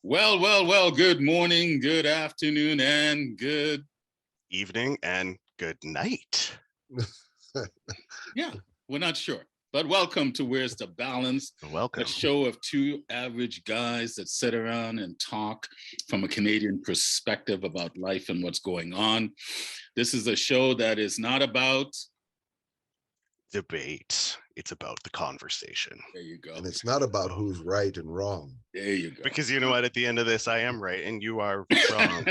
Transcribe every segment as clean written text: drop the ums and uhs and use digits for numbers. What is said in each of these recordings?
Well, good morning, good afternoon, and good evening and good night. Yeah, we're not sure. But welcome to Where's the Balance, Welcome. a show of two average guys that sit around and talk from a Canadian perspective about life and what's going on. This is a show that is not about debate. It's about the conversation. There you go. And it's not about who's right and wrong. There you go. Because you know what? At the end of this, I am right and you are wrong.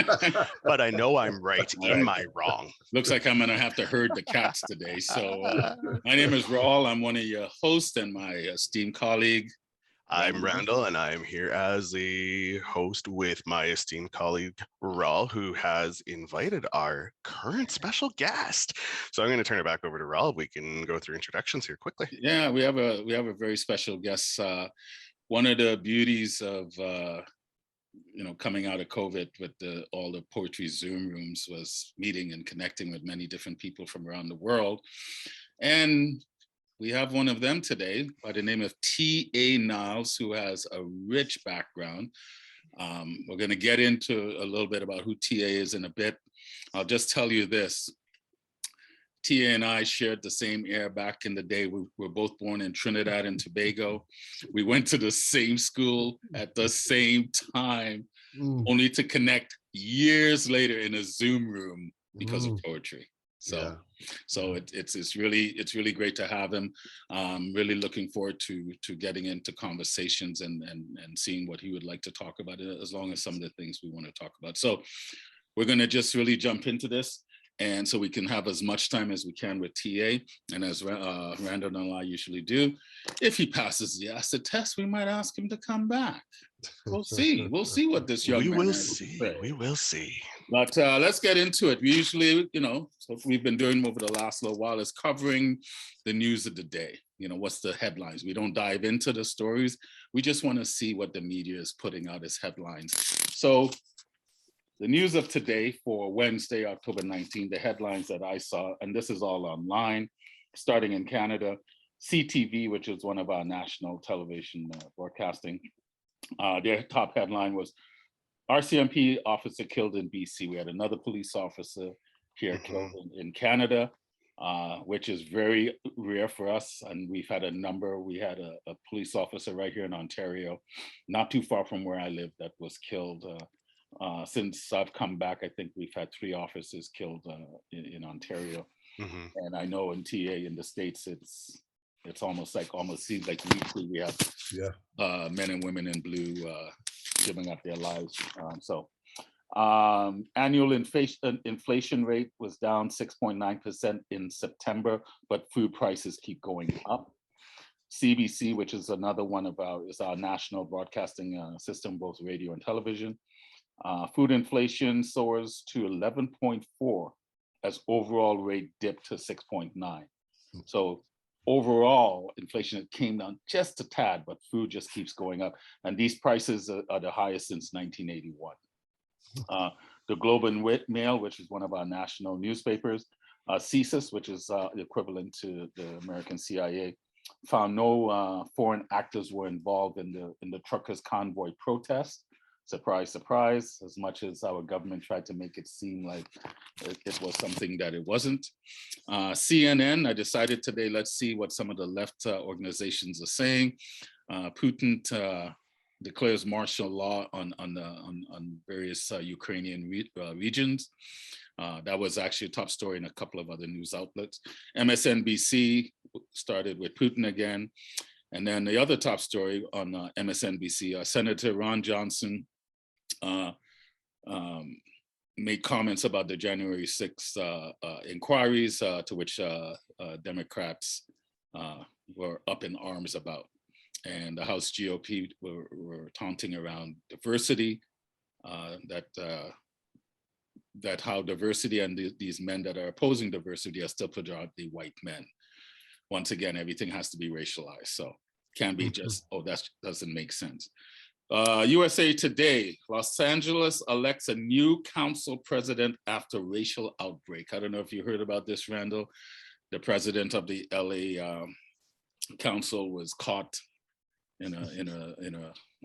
But I know I'm right in my wrong. Looks like I'm going to have to herd the cats today. So my name is Rawle. I'm one of your hosts and my esteemed colleague. I'm Randall, and I'm here as the host with my esteemed colleague, Rawle, who has invited our current special guest. So I'm going to turn it back over to Rawle. We can go through introductions here quickly. Yeah, we have a very special guest. One of the beauties of coming out of COVID with all the poetry Zoom rooms was meeting and connecting with many different people from around the world. And we have one of them today by the name of T.A. Niles, who has a rich background. We're going to get into a little bit about who T.A. is in a bit. I'll just tell you this. T.A. and I shared the same air back in the day. We were both born in Trinidad and Tobago. We went to the same school at the same time, only to connect years later in a Zoom room because of poetry. So it's really great to have him. Really looking forward to getting into conversations and seeing what he would like to talk about, as long as some of the things we want to talk about. So we're going to just really jump into this, and so we can have as much time as we can with TA. And as Randall and I usually do, if he passes the acid test, we might ask him to come back. We'll see what this young man has to say. We will see. But let's get into it. We usually, what we've been doing over the last little while is covering the news of the day. What's the headlines? We don't dive into the stories. We just want to see what the media is putting out as headlines. So the news of today for Wednesday, October 19th, the headlines that I saw, and this is all online, starting in Canada, CTV, which is one of our national television broadcasting, their top headline was RCMP officer killed in BC. We had another police officer here killed in Canada, which is very rare for us. And we've had a number. We had a police officer right here in Ontario, not too far from where I live, that was killed. Since I've come back, I think we've had 3 officers killed in Ontario. And I know in TA in the States, it's almost seems like weekly we have men and women in blue giving up their lives. Annual inflation rate was down 6.9% in September, but food prices keep going up. CBC, which is another one of our national broadcasting system, both radio and television. Food inflation soars to 11.4 as overall rate dipped to 6.9. So overall, inflation came down just a tad, but food just keeps going up. And these prices are the highest since 1981. The Globe and Mail, which is one of our national newspapers, CSIS, which is equivalent to the American CIA, found no foreign actors were involved in the truckers' convoy protest. Surprise, surprise, as much as our government tried to make it seem like it was something that it wasn't. CNN, I decided today, let's see what some of the left organizations are saying. Putin declares martial law on various Ukrainian regions. That was actually a top story in a couple of other news outlets. MSNBC started with Putin again. And then the other top story on MSNBC, Senator Ron Johnson made comments about the January 6th inquiries, to which Democrats were up in arms about. And the House GOP were taunting around diversity, that how diversity and these men that are opposing diversity are still predominantly white men. Once again, everything has to be racialized. So can't be just, that doesn't make sense. USA Today, Los Angeles elects a new council president after racial outbreak. I don't know if you heard about this, Randall. The president of the LA council was caught in a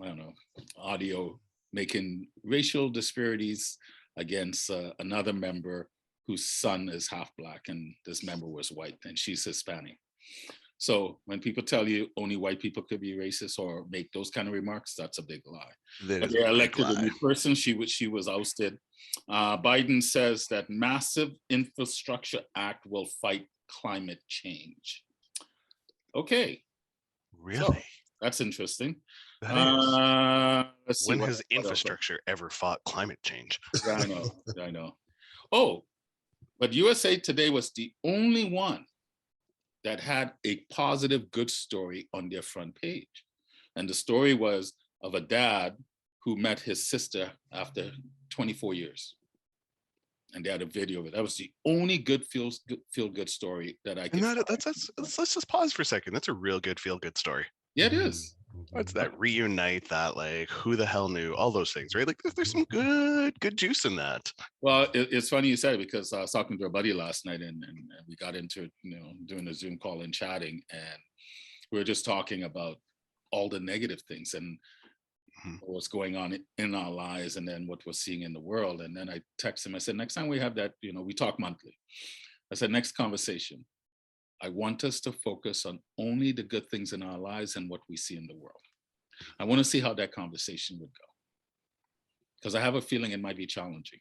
I don't know, audio making racial disparities against another member whose son is half Black, and this member was white, and she's Hispanic. So when people tell you only white people could be racist or make those kind of remarks, that's a big lie. That But is they a big elected a lie. new person. She was ousted. Biden says that massive infrastructure act will fight climate change. Okay, Really? so that's interesting. That is. Let's see When what has else. infrastructure ever fought climate change? Yeah, I know, I know. Oh, but USA Today was the only one that had a positive good story on their front page. And the story was of a dad who met his sister after 24 years. And they had a video of it. That was the only good feel good story that I could And find. let's just pause for a second. That's a real good feel good story. Yeah, it is. What's that? Reunite that, like, who the hell knew? All those things, right? Like, there's some good juice in that. Well, it's funny you said it, because I was talking to a buddy last night, and we got into, doing a Zoom call and chatting, and we were just talking about all the negative things and what's going on in our lives, and then what we're seeing in the world. And then I texted him. I said, next time we have that, we talk monthly. I said, next conversation, I want us to focus on only the good things in our lives and what we see in the world. I want to see how that conversation would go, because I have a feeling it might be challenging.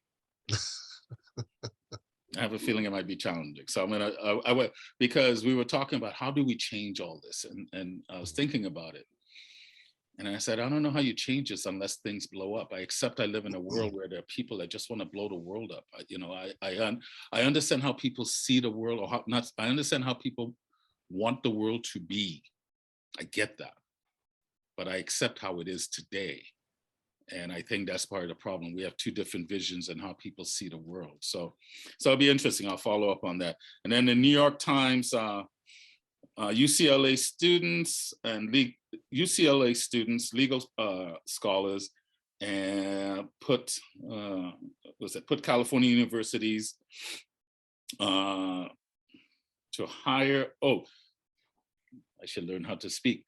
I have a feeling it might be challenging. So I went, because we were talking about how do we change all this, and I was thinking about it. And I said, I don't know how you change this unless things blow up. I accept I live in a world where there are people that just want to blow the world up. I understand how people see the world, or I understand how people want the world to be. I get that. But I accept how it is today. And I think that's part of the problem. We have two different visions in how people see the world. So it'll be interesting. I'll follow up on that. And then the New York Times, UCLA students, legal scholars, and put California universities to hire. Oh, I should learn how to speak.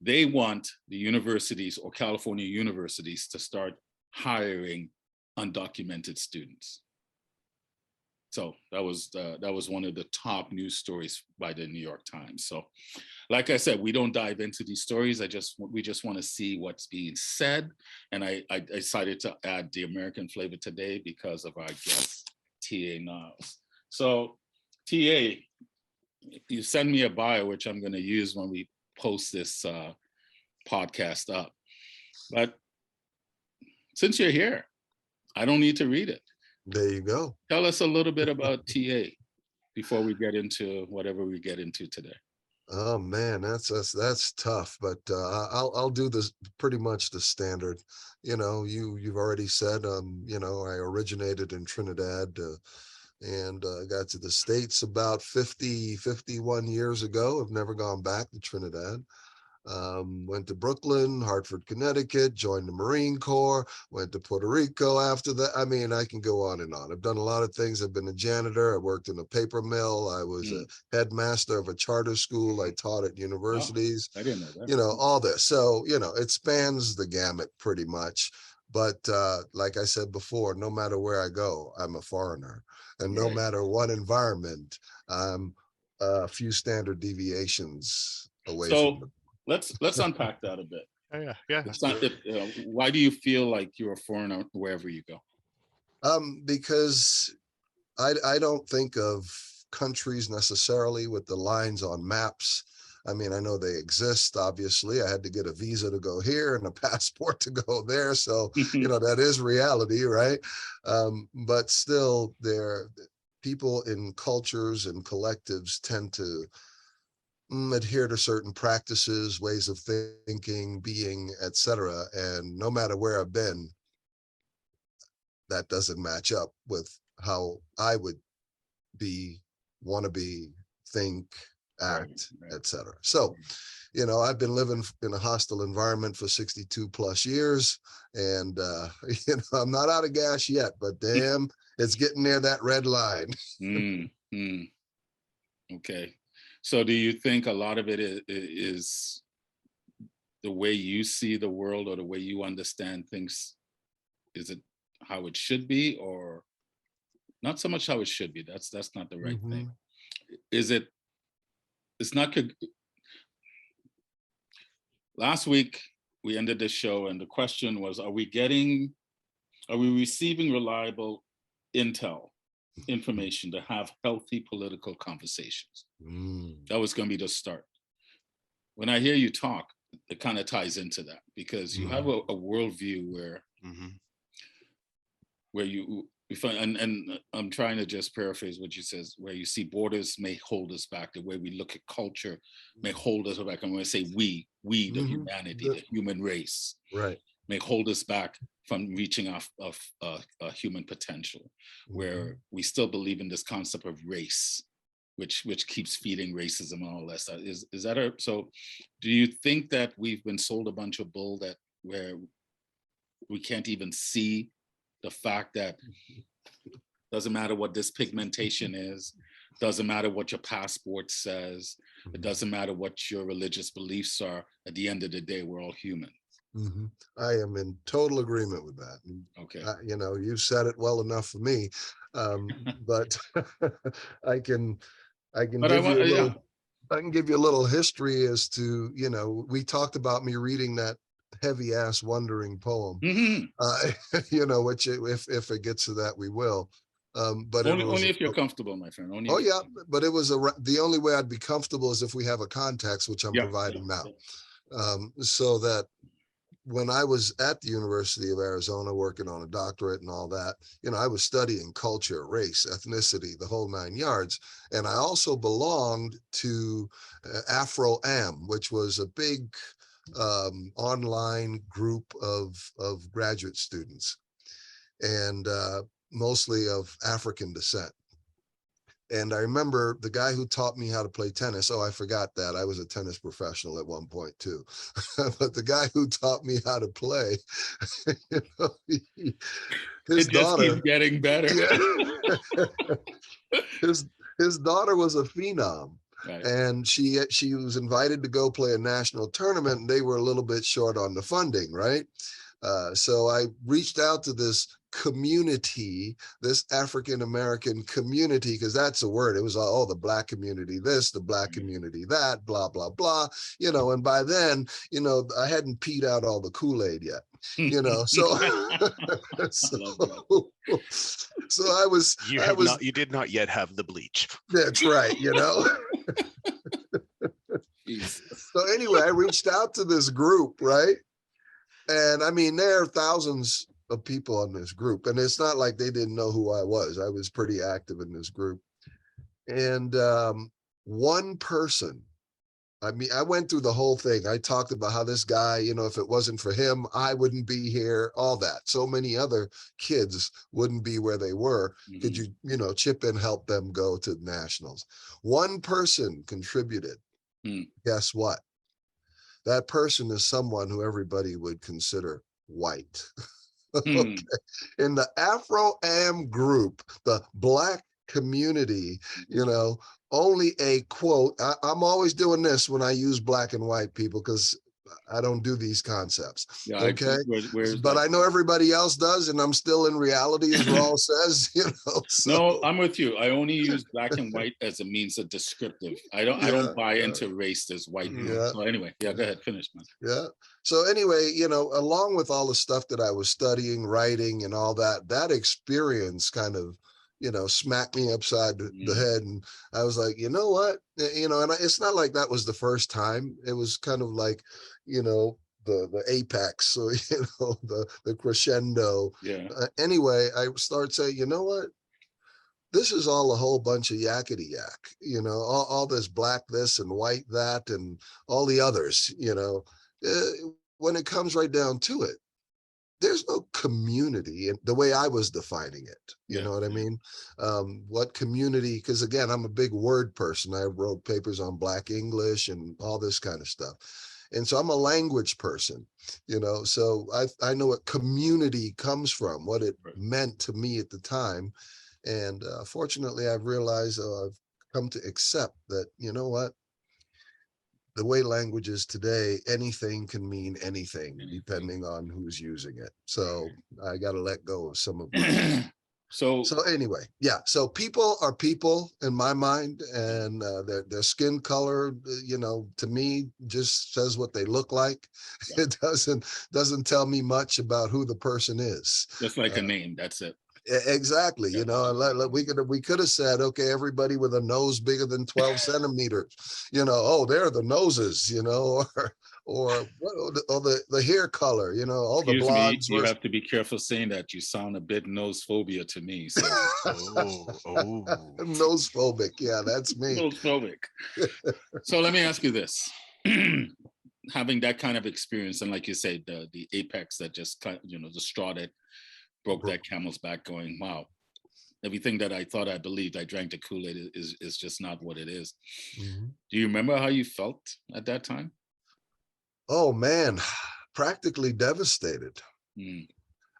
They want the universities, or California universities, to start hiring undocumented students. So that was one of the top news stories by the New York Times. So, like I said, we don't dive into these stories. We just want to see what's being said. And I decided to add the American flavor today because of our guest, T.A. Niles. So, T.A., you send me a bio, which I'm going to use when we post this podcast up. But since you're here, I don't need to read it. There you go. Tell us a little bit about TA before we get into whatever we get into today. Oh man, that's tough, but I'll do this pretty much the standard. You've already said, I originated in Trinidad, and got to the States about 51 years ago. I've never gone back to Trinidad. Went to Brooklyn, Hartford, Connecticut, joined the Marine Corps, went to Puerto Rico after that. I mean, I can go on and on. I've done a lot of things. I've been a janitor. I worked in a paper mill. I was a headmaster of a charter school. I taught at universities. Oh, I didn't know that. All this. So, it spans the gamut pretty much. But like I said before, no matter where I go, I'm a foreigner. And no matter what environment, I'm a few standard deviations away from them. Let's unpack that a bit. Yeah. It's not, why do you feel like you're a foreigner wherever you go? Because I don't think of countries necessarily with the lines on maps. I mean, I know they exist, obviously. I had to get a visa to go here and a passport to go there. So, that is reality, right? But still, people in cultures and collectives tend to adhere to certain practices, ways of thinking, being, etc. And no matter where I've been, that doesn't match up with how I would want to be, think, act, etc. So, I've been living in a hostile environment for 62 plus years, and I'm not out of gas yet, but damn, it's getting near that red line. Okay. So do you think a lot of it is the way you see the world, or the way you understand things is it how it should be, or not so much how it should be? That's not the right thing. Is it? It's not. Last week we ended the show, and the question was: are we receiving reliable information to have healthy political conversations? That was going to be the start. When I hear you talk, it kind of ties into that, because you have a worldview where you find, and I'm trying to just paraphrase what you says, where you see borders may hold us back, the way we look at culture may hold us back. And when I say we, the humanity, the human race, right, may hold us back from reaching off of human potential, where we still believe in this concept of race, which keeps feeding racism and all that stuff. Is that so? Do you think that we've been sold a bunch of bull, that where we can't even see the fact that doesn't matter what this pigmentation is, doesn't matter what your passport says, it doesn't matter what your religious beliefs are, at the end of the day, we're all human? I am in total agreement with that. Okay. You said it well enough for me, but I can give you a little history as to, we talked about me reading that heavy ass wondering poem, which if it gets to that, we will. But only if you're comfortable, my friend. But it was the only way I'd be comfortable is if we have a context, which I'm providing now. So that when I was at the University of Arizona working on a doctorate and all that, I was studying culture, race, ethnicity, the whole 9 yards. And I also belonged to Rawle Iam, which was a big online group of graduate students, and mostly of African descent. And I remember the guy who taught me how to play tennis. Oh, I forgot that. I was a tennis professional at one point too. But the guy who taught me how to play, his daughter keeps getting better. Yeah. his daughter was a phenom. Right. And she was invited to go play a national tournament, and they were a little bit short on the funding, right? So I reached out to this community, this African-American community, because that's a word. It was the Black community, this, the Black community, that, blah, blah, blah, and by then, I hadn't peed out all the Kool-Aid yet, so, you did not yet have the bleach. That's right. So anyway, I reached out to this group, right? And I mean, there are thousands of people on this group, and it's not like they didn't know who I was. I was pretty active in this group. And one person, I went through the whole thing. I talked about how this guy, if it wasn't for him, I wouldn't be here, all that. So many other kids wouldn't be where they were. Could you, chip in, help them go to nationals? One person contributed. Guess what? That person is someone who everybody would consider white. Okay. In the Rawle Iam group, the Black community, only a quote. I'm always doing this when I use black and white people, because I don't do these concepts. Yeah, okay. But I know everybody else does, and I'm still in reality, as Rawle says, So. No, I'm with you. I only use black and white as a means of descriptive. I don't buy into race as white. So anyway, go ahead, finish, man. Yeah. So anyway, along with all the stuff that I was studying, writing, and all that experience kind of, smacked me upside the head. And I was like, you know what? And it's not like that was the first time. It was kind of like, the apex, so, the crescendo. Yeah. Anyway, I start saying, you know what? This is all a whole bunch of yakety yak, all this black this and white that and all the others, when it comes right down to it. There's no community in the way I was defining it. You know what I mean? What community? Because again, I'm a big word person. I wrote papers on Black English and all this kind of stuff. And so I'm a language person, so I know what community comes from, what it meant to me at the time. And fortunately, I've realized, I've come to accept that, you know what? the way language is today, anything can mean anything depending on who's using it. So I got to let go of some of my. So anyway, yeah. So people are people in my mind, and their skin color, to me, just says what they look like. Yeah. It doesn't tell me much about who the person is. Just like a name, that's it. Exactly. Yeah. We could have said, okay, everybody with a nose bigger than 12 centimeters, oh, they're the noses, or the hair color, all the blondes. You have to be careful saying that. You sound a bit nose phobia to me. So nose phobic. Yeah, that's me. Nose phobic. So let me ask you this. Having that kind of experience, and like you said, the apex that just, the straw that broke that camel's back, going, wow, everything that I thought I believed, I drank the Kool-Aid, is just not what it is. Mm-hmm. Do you remember how you felt at that time? Oh man, practically devastated.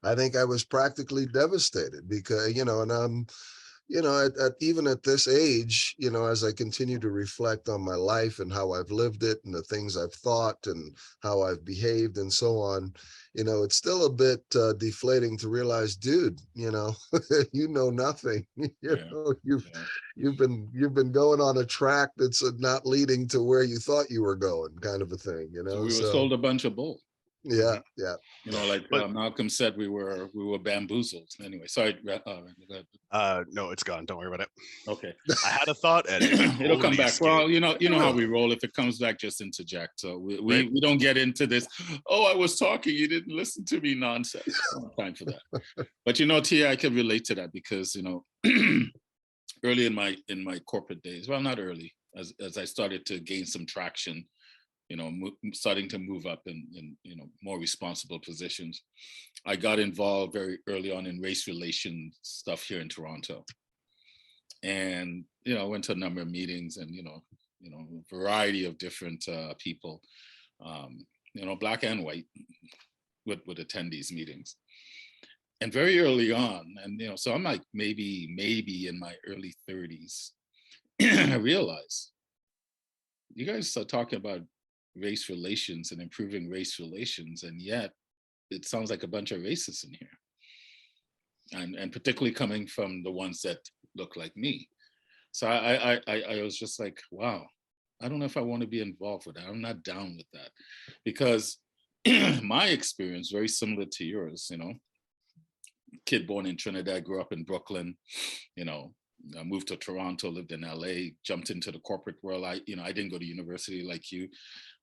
I think I was practically devastated because, and I'm, even at this age, as I continue to reflect on my life and how I've lived it and the things I've thought and how I've behaved and so on, it's still a bit deflating to realize, dude, you know nothing. You've been going on a track that's not leading to where you thought you were going, kind of a thing. So we were sold a bunch of bull. Yeah, yeah. Malcolm said, we were bamboozled. Anyway, sorry. No, it's gone. Don't worry about it. Okay. I had a thought, and it'll come back. Well, you know how we roll. If it comes back, just interject. So we don't get into this. Oh, I was talking, you didn't listen to me nonsense. No time for that. But Tia, I can relate to that because early in my corporate days, well, not early, as I started to gain some traction, starting to move up in more responsible positions, I got involved very early on in race relations stuff here in Toronto, and I went to a number of meetings and a variety of different people, black and white, would attend these meetings. And very early on, and so I'm like maybe in my early 30s, I realized you guys are talking about race relations and improving race relations, and yet it sounds like a bunch of racists in here, and particularly coming from the ones that look like me. So I was just like, wow, I don't know if I want to be involved with that. I'm not down with that, because my experience very similar to yours. Kid born in Trinidad, grew up in Brooklyn, I moved to Toronto, lived in LA, jumped into the corporate world. I didn't go to university like you.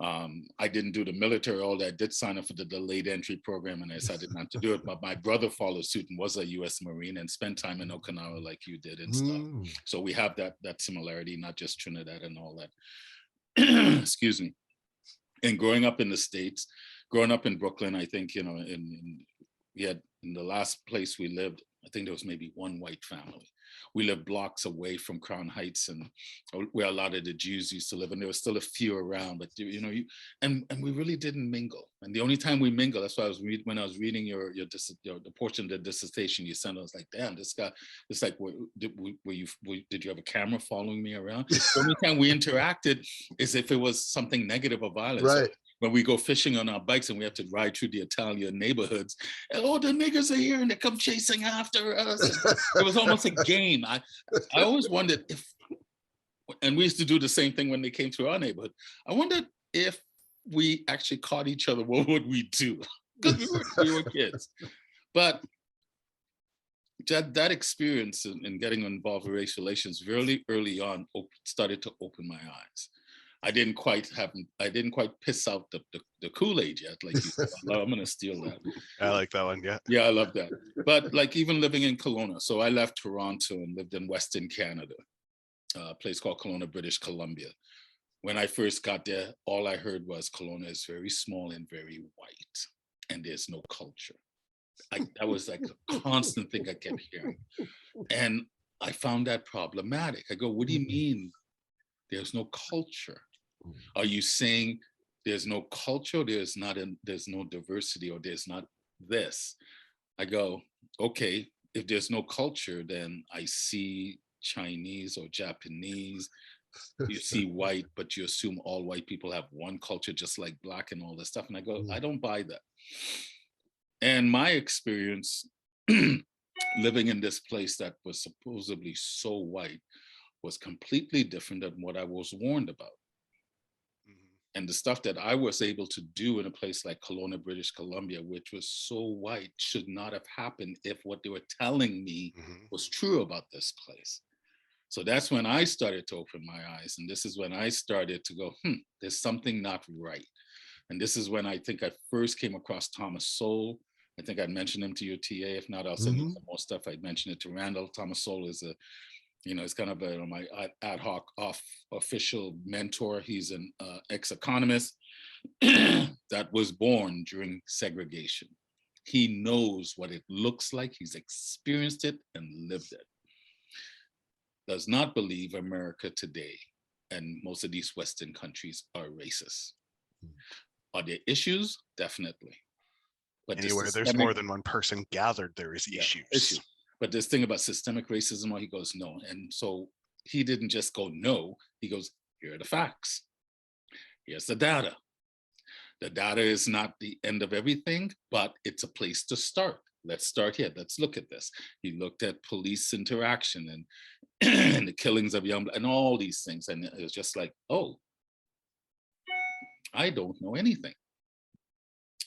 I didn't do the military, all that. I did sign up for the delayed entry program, and I decided not to do it. But my brother followed suit and was a U.S. Marine and spent time in Okinawa like you did and stuff. So we have that similarity, not just Trinidad and all that. Excuse me. And growing up in the States, growing up in Brooklyn, I think, we had, in the last place we lived, I think there was maybe one white family. We lived blocks away from Crown Heights, and where a lot of the Jews used to live, and there was still a few around, but and we really didn't mingle. And the only time we mingle, that's why when I was reading the portion of the dissertation you sent, I was like, damn, this guy, it's like, did you have a camera following me around? The only time we interacted is if it was something negative or violent. Right. So when we go fishing on our bikes and we have to ride through the Italian neighborhoods, and, oh, the niggers are here and they come chasing after us. It was almost a game. I always wondered if, and we used to do the same thing when they came to our neighborhood. I wondered if we actually caught each other, what would we do? Because we were kids. But that experience in getting involved with race relations really early on started to open my eyes. I didn't quite piss out the Kool-Aid yet, like you said. I'm gonna steal that. I like that one, yeah. Yeah, I love that. But like even living in Kelowna, so I left Toronto and lived in Western Canada, a place called Kelowna, British Columbia. When I first got there, all I heard was Kelowna is very small and very white, and there's no culture. That was like a constant thing I kept hearing. And I found that problematic. I go, what do you mean there's no culture? Are you saying there's no culture, there's no diversity, or there's not this? I go, okay, if there's no culture, then I see Chinese or Japanese, you see white, but you assume all white people have one culture, just like black and all this stuff. And I go, I don't buy that. And my experience living in this place that was supposedly so white was completely different than what I was warned about. And the stuff that I was able to do in a place like Kelowna, British Columbia, which was so white, should not have happened if what they were telling me was true about this place. So that's when I started to open my eyes. And this is when I started to go, there's something not right. And this is when I think I first came across Thomas Sowell. I think I'd mentioned him to you, TA. If not, I'll send you some more stuff. I'd mention it to Randall. Thomas Sowell is it's kind of my ad hoc official mentor. He's an ex-economist that was born during segregation. He knows what it looks like. He's experienced it and lived it. Does not believe America today and most of these Western countries are racist. Are there issues? Definitely. But anywhere there's more than one person gathered, there is issues. But this thing about systemic racism, he goes, no. And so he didn't just go, no. He goes, here are the facts. Here's the data. The data is not the end of everything, but it's a place to start. Let's start here. Let's look at this. He looked at police interaction and, and the killings of young and all these things. And it was just like, oh, I don't know anything.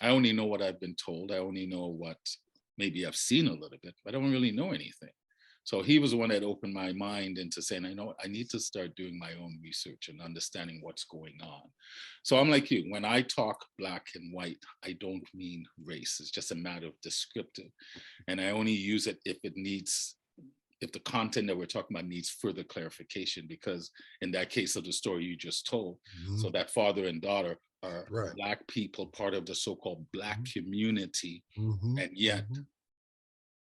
I only know what I've been told. I only know what maybe I've seen a little bit, but I don't really know anything. So he was the one that opened my mind into saying, I know I need to start doing my own research and understanding what's going on. So I'm like you, when I talk black and white, I don't mean race. It's just a matter of descriptive. And I only use it if the content that we're talking about needs further clarification, because in that case of the story you just told, so that father and daughter are black people, part of the so-called black community, and yet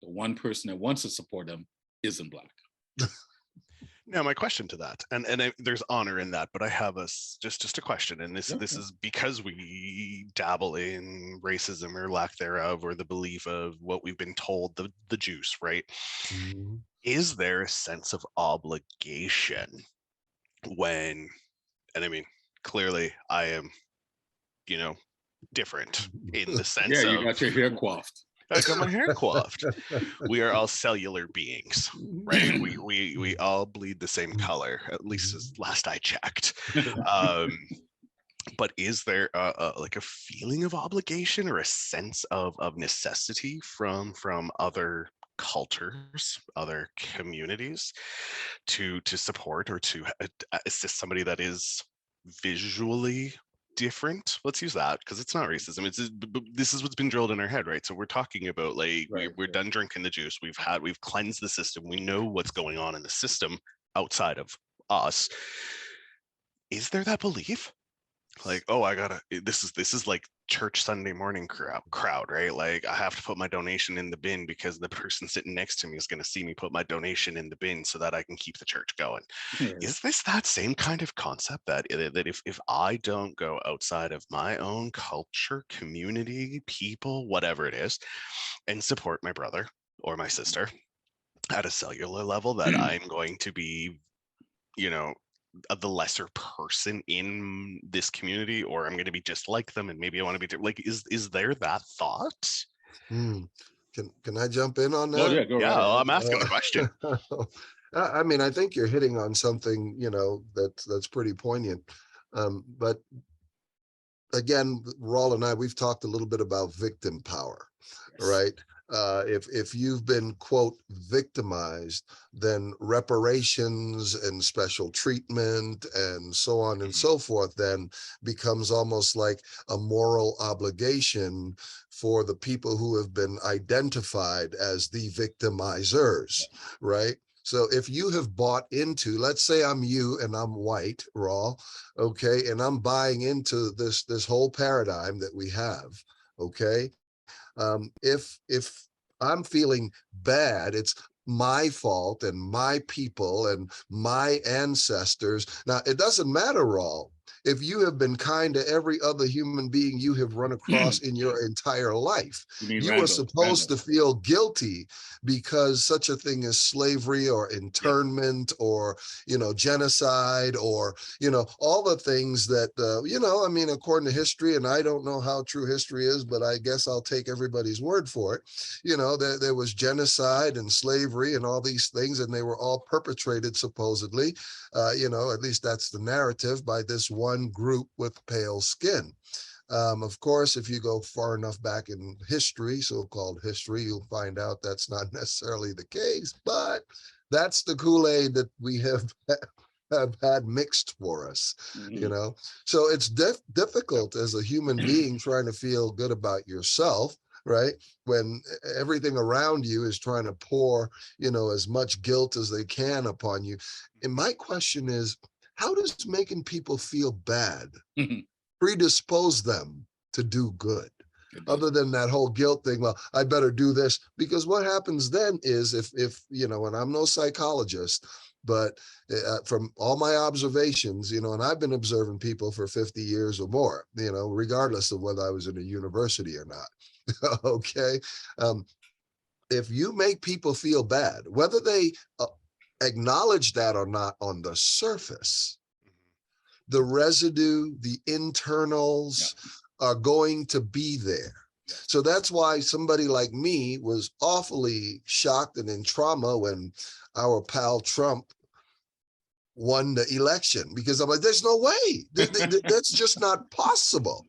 the one person that wants to support them isn't black. Now, my question to that, and there's honor in that, but I have just a question, and this is because we dabble in racism or lack thereof, or the belief of what we've been told, the juice, right? Is there a sense of obligation when, and I mean, clearly I am, different in the sense of, you got your hair coiffed. I got my hair coiffed. We are all cellular beings, right? We all bleed the same color, at least as last I checked. But is there like a feeling of obligation or a sense of necessity from other cultures, other communities to support or to assist somebody that is visually different? Let's use that, because it's not racism. This is what's been drilled in our head, right? So we're talking about like we're done drinking the juice. We've cleansed the system. We know what's going on in the system outside of us. Is there that belief? Like, oh, this is like church Sunday morning crowd, right? Like, I have to put my donation in the bin because the person sitting next to me is going to see me put my donation in the bin so that I can keep the church going. Is this that same kind of concept that if I don't go outside of my own culture, community, people, whatever it is, and support my brother or my sister at a cellular level, that I'm going to be, the lesser person in this community, or I'm going to be just like them and maybe I want to be like, is there that thought? Can I jump in on that? Oh, yeah, go right ahead. I'm asking the question. I mean, I think you're hitting on something, that's pretty poignant. But again, Rawle and I, we've talked a little bit about victim power, right? If you've been, quote, victimized, then reparations and special treatment and so on and so forth then becomes almost like a moral obligation for the people who have been identified as the victimizers, right? So if you have bought into, let's say I'm you and I'm white, Rawle, okay, and I'm buying into this whole paradigm that we have, okay? If I'm feeling bad, it's my fault and my people and my ancestors. Now, it doesn't matter, Rawle, if you have been kind to every other human being you have run across in your entire life? You mean You are Randall? supposed to feel guilty because such a thing as slavery or internment or, genocide or, all the things that, I mean, according to history, and I don't know how true history is, but I guess I'll take everybody's word for it. There was genocide and slavery and all these things, and they were all perpetrated supposedly, at least that's the narrative, by this one group with pale skin. Of course, if you go far enough back in history, so-called history, you'll find out that's not necessarily the case, but that's the Kool-Aid that we have had mixed for us, So it's difficult as a human being trying to feel good about yourself, right? When everything around you is trying to pour, as much guilt as they can upon you. And my question is, how does making people feel bad predispose them to do good? Other than that whole guilt thing, well, I better do this, because what happens then is if and I'm no psychologist, but from all my observations, and I've been observing people for 50 years or more, regardless of whether I was in a university or not. Okay. If you make people feel bad, whether they acknowledge that or not on the surface, the residue, the internals are going to be there. So that's why somebody like me was awfully shocked and in trauma when our pal Trump won the election, because I'm like, there's no way. That's just not possible.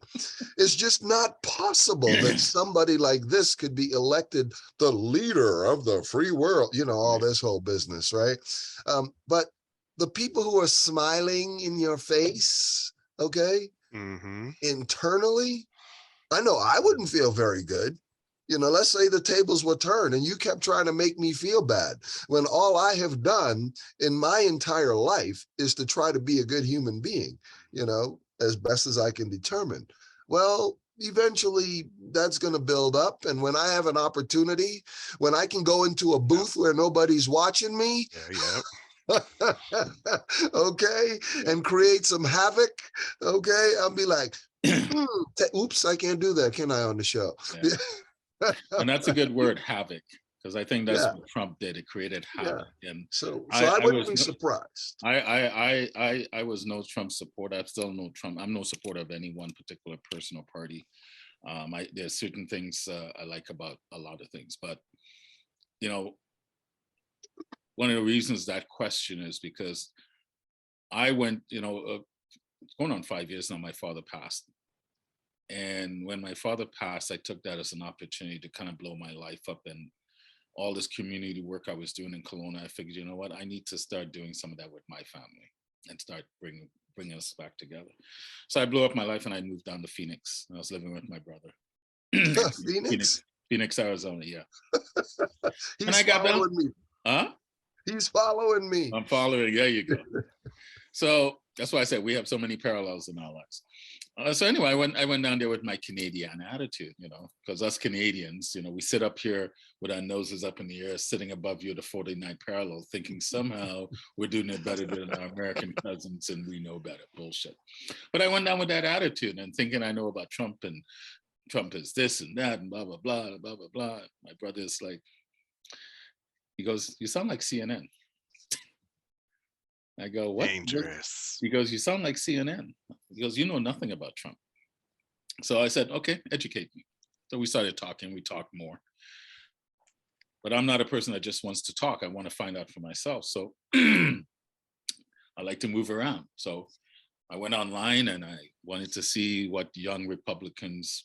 It's just not possible that somebody like this could be elected the leader of the free world, all this whole business, right? But the people who are smiling in your face, okay, internally, I know I wouldn't feel very good. Let's say the tables were turned and you kept trying to make me feel bad when all I have done in my entire life is to try to be a good human being, as best as I can determine. Well, eventually that's going to build up. And when I have an opportunity, when I can go into a booth where nobody's watching me, okay, and create some havoc, okay, I'll be like, oops, I can't do that, can I, on the show? And that's a good word, havoc, because I think that's what Trump did. It created havoc. And so I wouldn't be surprised. I was no Trump supporter. I'm still no Trump. I'm no supporter of any one particular person or party. There's certain things I like about a lot of things, but one of the reasons that question is because I went, it's going on 5 years now, my father passed. And when my father passed, I took that as an opportunity to kind of blow my life up, and all this community work I was doing in Kelowna. I figured, you know what, I need to start doing some of that with my family and start bringing us back together. So I blew up my life and I moved down to Phoenix. I was living with my brother. Phoenix, Arizona, yeah. He's and I got following me. Huh? He's following me. I'm following. There you go. So that's why I said we have so many parallels in our lives. So anyway, I went down there with my Canadian attitude, because us Canadians, we sit up here with our noses up in the air, sitting above you, the 49th parallel, thinking somehow we're doing it better than our American cousins and we know better. Bullshit. But I went down with that attitude and thinking I know about Trump and Trump is this and that and blah, blah, blah, blah, blah, blah. My brother is like, he goes, you sound like CNN. I go, what? Dangerous. He goes, you sound like CNN. He goes, you know nothing about Trump. So I said, okay, educate me. So we started talking, we talked more. But I'm not a person that just wants to talk. I want to find out for myself. So I like to move around. So I went online and I wanted to see what young Republicans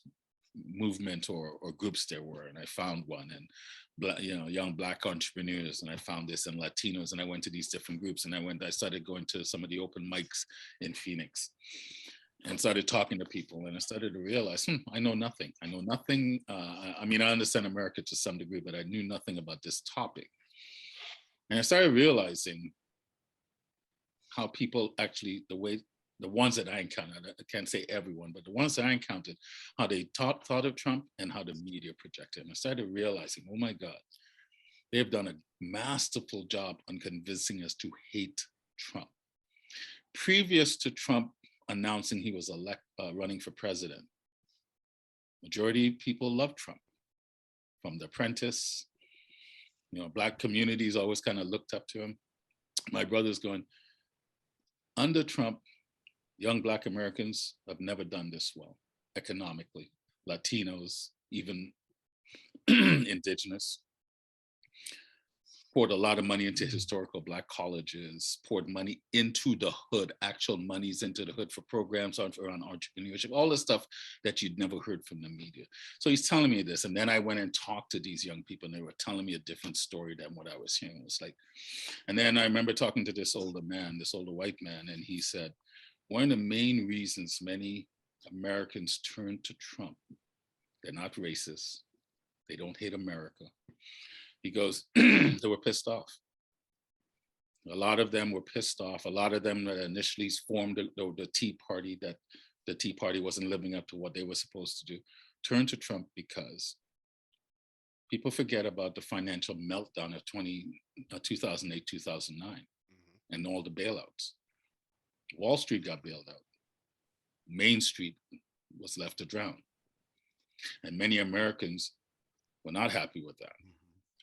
movement or groups there were. And I found one, and young Black entrepreneurs, and I found this, and Latinos, and I went to these different groups, and I started going to some of the open mics in Phoenix and started talking to people, and I started to realize, I know nothing. I know nothing. I understand America to some degree, but I knew nothing about this topic. And I started realizing how people actually, the ones that I encountered, I can't say everyone, but the ones that I encountered, how they thought of Trump and how the media projected him. I started realizing, oh my God, they've done a masterful job on convincing us to hate Trump. Previous to Trump announcing he was running for president. Majority of people love Trump, from The Apprentice. Black communities always kind of looked up to him. My brother's going, under Trump, young Black Americans have never done this well economically. Latinos, even indigenous, poured a lot of money into historical Black colleges, poured money into the hood, actual monies into the hood for programs around entrepreneurship, all the stuff that you'd never heard from the media. So he's telling me this. And then I went and talked to these young people, and they were telling me a different story than what I was hearing. It was like, and then I remember talking to this older white man, and he said, one of the main reasons many Americans turn to Trump, they're not racist, they don't hate America. He goes, they were pissed off. A lot of them were pissed off. A lot of them that initially formed the Tea Party, that the Tea Party wasn't living up to what they were supposed to do, turned to Trump because people forget about the financial meltdown of 2008, 2009, and all the bailouts. Wall Street got bailed out. Main Street was left to drown. And many Americans were not happy with that.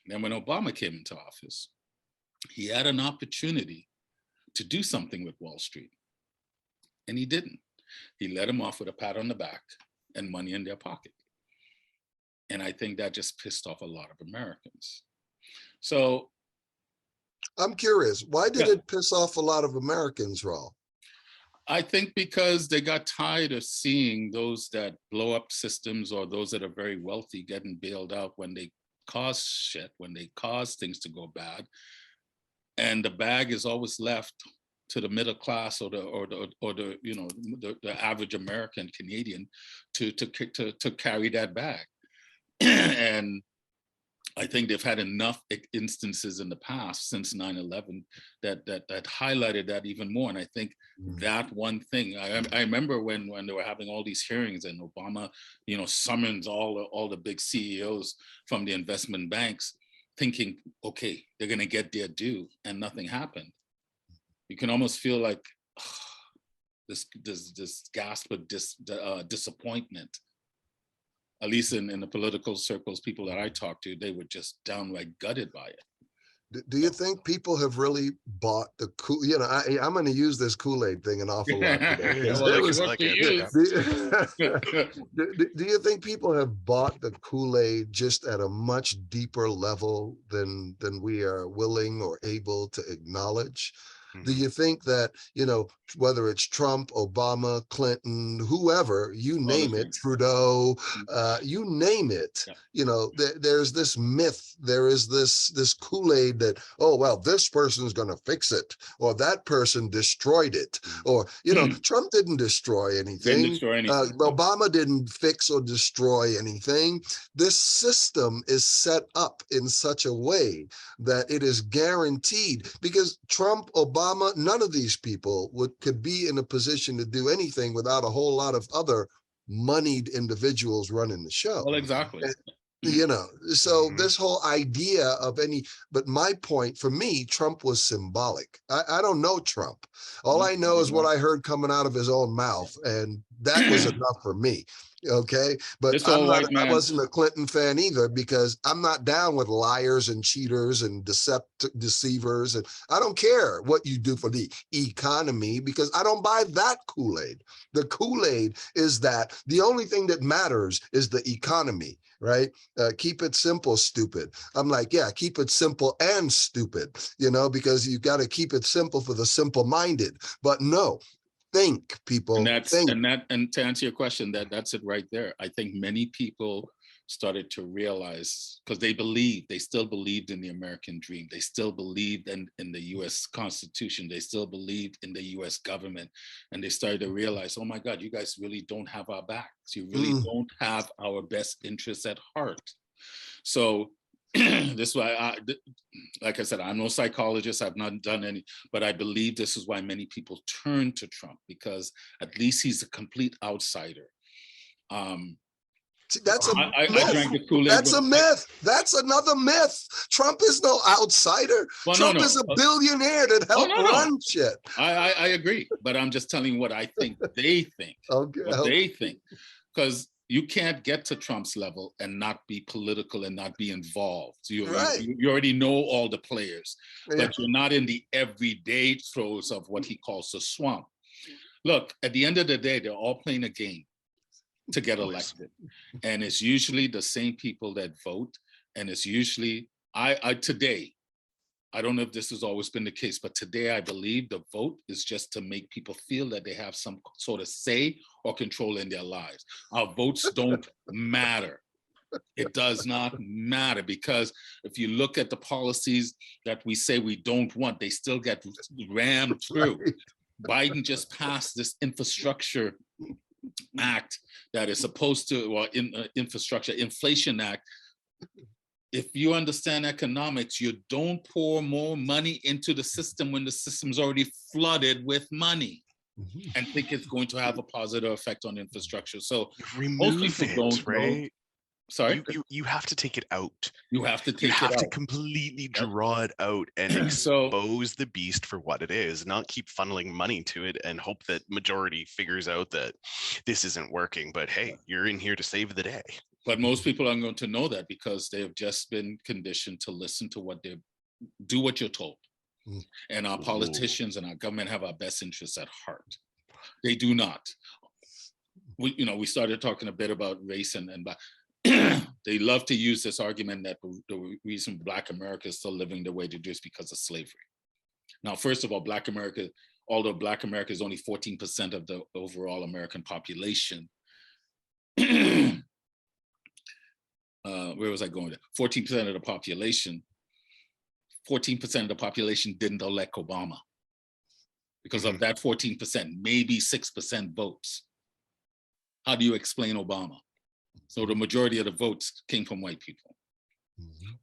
Then when Obama came into office, he had an opportunity to do something with Wall Street, and he didn't. He let him off with a pat on the back and money in their pocket. And I think that just pissed off a lot of Americans. So I'm curious, why did it piss off a lot of Americans, Rawle? I think because they got tired of seeing those that blow up systems or those that are very wealthy getting bailed out when they cause shit, when they cause things to go bad, and the bag is always left to the middle class or the average American Canadian to carry that bag. And I think they've had enough instances in the past since 9/11 that highlighted that even more. And I think that one thing, I remember when they were having all these hearings and Obama, summons all the big CEOs from the investment banks, thinking, okay, they're going to get their due, and nothing happened. You can almost feel like this gasp of disappointment. At least in the political circles, people that I talked to, they were just downright gutted by it. Do you think people have really bought the I'm going to use this Kool-Aid thing an awful lot today. Do you think people have bought the Kool-Aid just at a much deeper level than we are willing or able to acknowledge? Do you think that, whether it's Trump, Obama, Clinton, whoever, you name it, Trudeau, you name it, there's this myth, there is this Kool-Aid that, oh, well, this person's going to fix it, or that person destroyed it, or, Trump didn't destroy anything. Obama didn't fix or destroy anything. This system is set up in such a way that it is guaranteed, because Trump, Obama, none of these people could be in a position to do anything without a whole lot of other moneyed individuals running the show. Well, exactly. So this whole idea of but my point, for me, Trump was symbolic. I don't know Trump. All I know is what I heard coming out of his own mouth, and that was enough for me. Okay, but I wasn't a Clinton fan either, because I'm not down with liars and cheaters and deceivers, and I don't care what you do for the economy, because I don't buy that Kool-Aid. The Kool-Aid is that the only thing that matters is the economy, right? Keep it simple, stupid. I'm like, yeah, keep it simple and stupid, because you got to keep it simple for the simple-minded. But no. Think, people. And to answer your question, that's it right there. I think many people started to realize, because they still believed in the American dream. They still believed in the US Constitution. They still believed in the US government. And they started to realize, oh my God, you guys really don't have our backs. You really don't have our best interests at heart. So this is why, like I said, I'm no psychologist. I've not done any, but I believe this is why many people turn to Trump, because at least he's a complete outsider. That's a I myth. drank the Kool-Aid. That's a myth. That's another myth. Trump is no outsider. Well, Trump is a billionaire that helped run shit. I agree, but I'm just telling you what I think they think. Okay. What they think. Because you can't get to Trump's level and not be political and not be involved. You already know all the players, but you're not in the everyday throes of what he calls the swamp. Look, at the end of the day, they're all playing a game to get elected. And it's usually the same people that vote. And it's usually, today, I don't know if this has always been the case, but today I believe the vote is just to make people feel that they have some sort of say or control in their lives. Our votes don't matter. It does not matter, because if you look at the policies that we say we don't want, they still get rammed through. Biden just passed this infrastructure act that is supposed to, or Inflation Act. If you understand economics, you don't pour more money into the system when the system's already flooded with money, and think it's going to have a positive effect on infrastructure. So most people don't know. Sorry? You have to take it out. You have to take it out. You have to completely draw it out and expose the beast for what it is, not keep funneling money to it and hope that majority figures out that this isn't working. But hey, you're in here to save the day. But most people aren't going to know that, because they have just been conditioned to listen to do what you're told. And our politicians and our government have our best interests at heart. They do not. We started talking a bit about race and they love to use this argument that the reason Black America is still living the way they do is because of slavery. Now, first of all, Black America, although Black America is only 14% of the overall American population, where was I going with that? 14% of the population, 14% of the population didn't elect Obama. Because of that 14%, maybe 6% votes. How do you explain Obama? So the majority of the votes came from white people.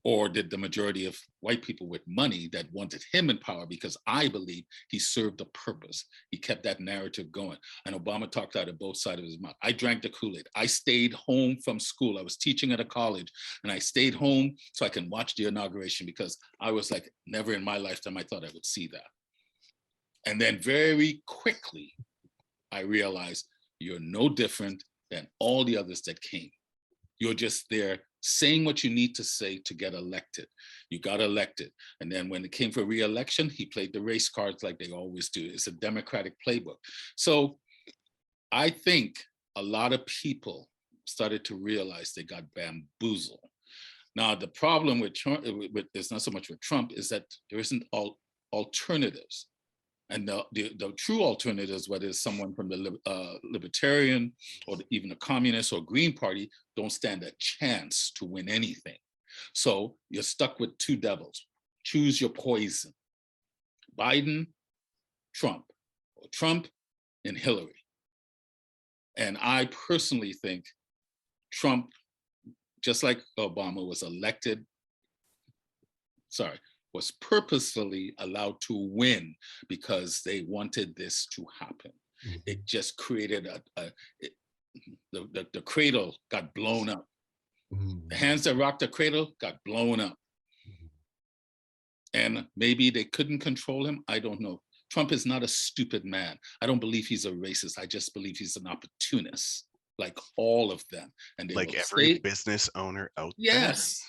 Or did the majority of white people with money that wanted him in power, because I believe he served a purpose. He kept that narrative going. And Obama talked out of both sides of his mouth. I drank the Kool-Aid. I stayed home from school. I was teaching at a college, and I stayed home so I can watch the inauguration, because I was like, never in my lifetime I thought I would see that. And then very quickly, I realized you're no different than all the others that came. You're just there saying what you need to say to get elected. You got elected. And then when it came for re-election, he played the race cards like they always do. It's a Democratic playbook. So I think a lot of people started to realize they got bamboozled. Now, the problem with Trump, it's not so much with Trump, is that there isn't alternatives. And the true alternatives, whether it's someone from the Libertarian or even a Communist or Green Party, don't stand a chance to win anything. So you're stuck with two devils. Choose your poison. Biden, Trump, or Trump and Hillary. And I personally think Trump, just like Obama, was purposefully allowed to win because they wanted this to happen. It just created the cradle got blown up. The hands that rocked the cradle got blown up. And maybe they couldn't control him. I don't know. Trump is not a stupid man. I don't believe he's a racist. I just believe he's an opportunist, like all of them. And they like every business owner out there. Yes.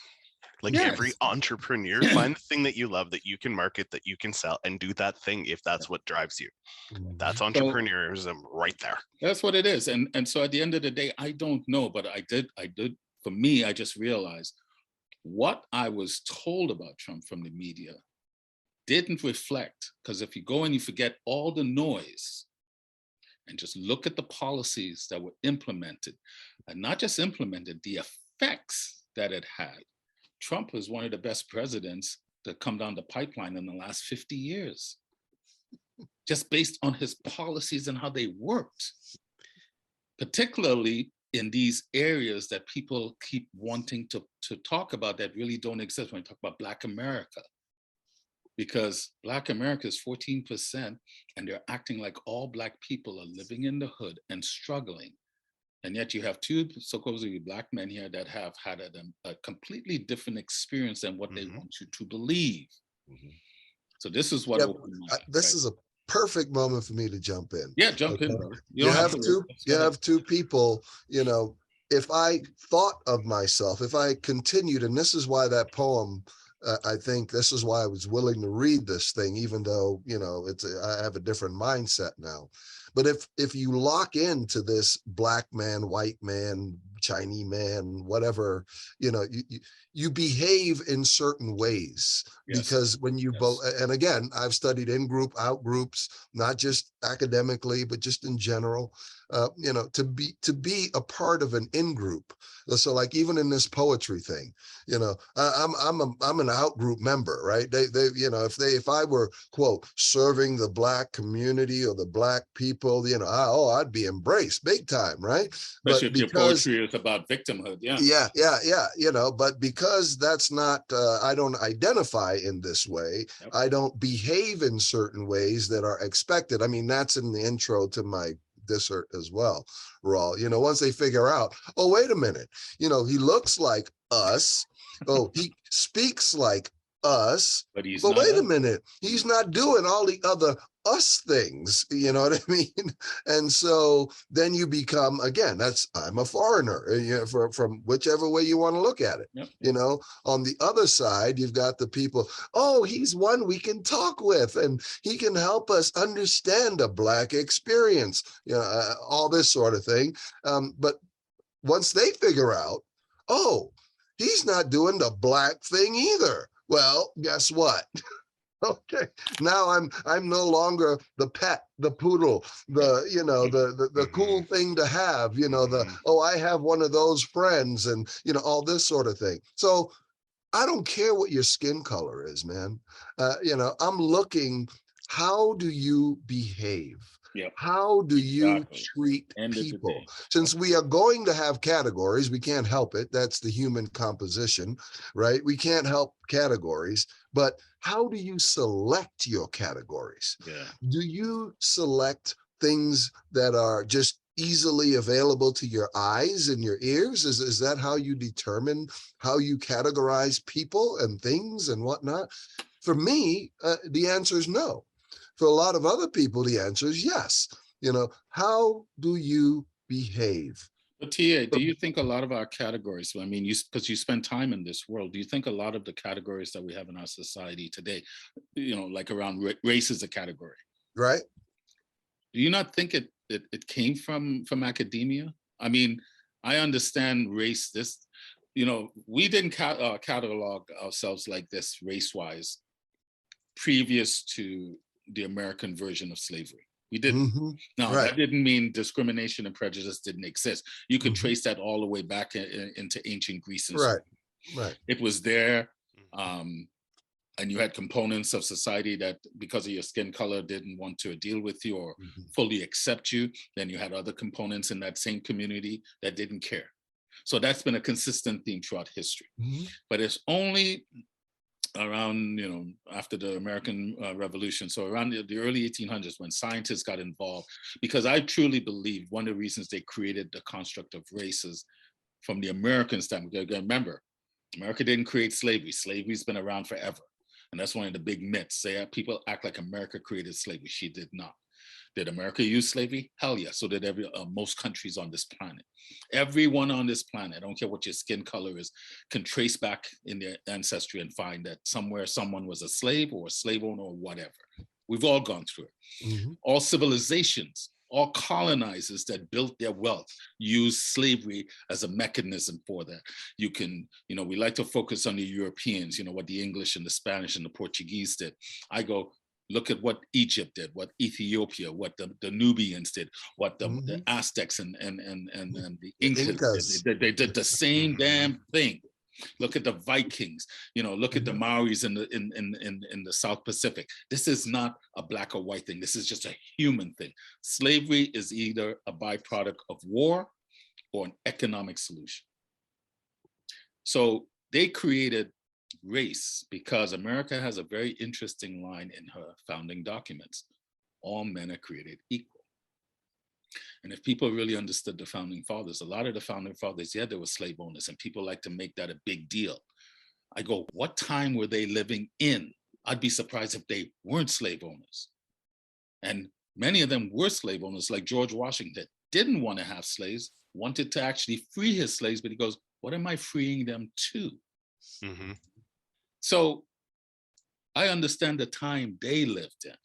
Like every entrepreneur, find the thing that you love, that you can market, that you can sell, and do that thing if that's what drives you. That's entrepreneurism right there. That's what it is. And so at the end of the day, I don't know, but I did, for me, I just realized what I was told about Trump from the media didn't reflect, because if you go and you forget all the noise and just look at the policies that were implemented, and not just implemented, the effects that it had. Trump was one of the best presidents to come down the pipeline in the last 50 years, just based on his policies and how they worked, particularly in these areas that people keep wanting to talk about that really don't exist when we talk about Black America. Because Black America is 14%, and they're acting like all Black people are living in the hood and struggling. And yet you have two supposedly Black men here that have had a completely different experience than what they want you to believe. So this is what opened my eyes, this is a perfect moment for me to jump in. Yeah, jump in, brother. You have two people, you know, if I thought of myself, if I continued, and this is why that poem, I think this is why I was willing to read this thing, even though, you know, I have a different mindset now. But if you lock into this Black man, white man, Chinese man, whatever, you know, you behave in certain ways. Yes. Because when you both, and again, I've studied in group, out groups, not just academically, but just in general, you know, to be a part of an in group. So like even in this poetry thing, you know, I'm an out group member, right? They you know, if I were quote serving the Black community or the Black people, you know, I'd be embraced big time, right? Especially if your poetry is about victimhood, yeah, you know, but because that's not, I don't identify in this way, I don't behave in certain ways that are expected. I mean, that's in the intro to my dissert as well, Rawle. You know, once they figure out, oh, wait a minute, you know, he looks like us, oh, he speaks like us, but wait a minute, he's not doing all the other us things, you know what I mean? And so then you become, again, I'm a foreigner, you know, from whichever way you want to look at it. You know, on the other side, you've got the people, oh, he's one we can talk with and he can help us understand a Black experience, you know, all this sort of thing. But once they figure out, oh, he's not doing the Black thing either. Well, guess what? Okay, now I'm no longer the pet, the poodle, the, you know, the cool thing to have, you know, I have one of those friends and, you know, all this sort of thing. So I don't care what your skin color is, man. You know, I'm looking, how do you behave? How do you treat people? Since we are going to have categories, we can't help it. That's the human composition, right? We can't help categories, but how do you select your categories? Do you select things that are just easily available to your eyes and your ears? Is that how you determine how you categorize people and things and whatnot? For me, the answer is no. For a lot of other people, the answer is yes. You know, how do you behave? But Tia, do you think a lot of our categories, I mean, because you spend time in this world, do you think a lot of the categories that we have in our society today, you know, like around race is a category, right? Do you not think it came from academia? I mean, I understand race. This, you know, we didn't catalog ourselves like this race-wise previous to the American version of slavery. We didn't. Now, that didn't mean discrimination and prejudice didn't exist. You could trace that all the way back into ancient Greece and so right. It was there. And you had components of society that, because of your skin color, didn't want to deal with you or fully accept you. Then you had other components in that same community that didn't care. So that's been a consistent theme throughout history. But it's only around, you know, after the American Revolution, so around the early 1800s, when scientists got involved, because I truly believe one of the reasons they created the construct of races from the American standpoint. Remember, America didn't create slavery. Slavery's been around forever. And that's one of the big myths. People act like America created slavery. She did not. Did America use slavery? Hell yeah. So did most countries on this planet. Everyone on this planet, I don't care what your skin color is, can trace back in their ancestry and find that somewhere someone was a slave or a slave owner or whatever. We've all gone through it. All civilizations, all colonizers that built their wealth used slavery as a mechanism for that. You can, you know, we like to focus on the Europeans, you know, what the English and the Spanish and the Portuguese did. I go, look at what Egypt did, what Ethiopia, what the Nubians did, what the Aztecs and the Incas did. They did the same damn thing. Look at the Vikings, you know, look at the Maoris in the South Pacific. This is not a black or white thing. This is just a human thing. Slavery is either a byproduct of war or an economic solution. So they created race because America has a very interesting line in her founding documents. All men are created equal. And if people really understood the founding fathers, a lot of the founding fathers, yeah, there were slave owners, and people like to make that a big deal. I go, what time were they living in? I'd be surprised if they weren't slave owners. And many of them were slave owners, like George Washington, didn't want to have slaves, wanted to actually free his slaves, but he goes, what am I freeing them to? Mm-hmm. So I understand the time they lived in.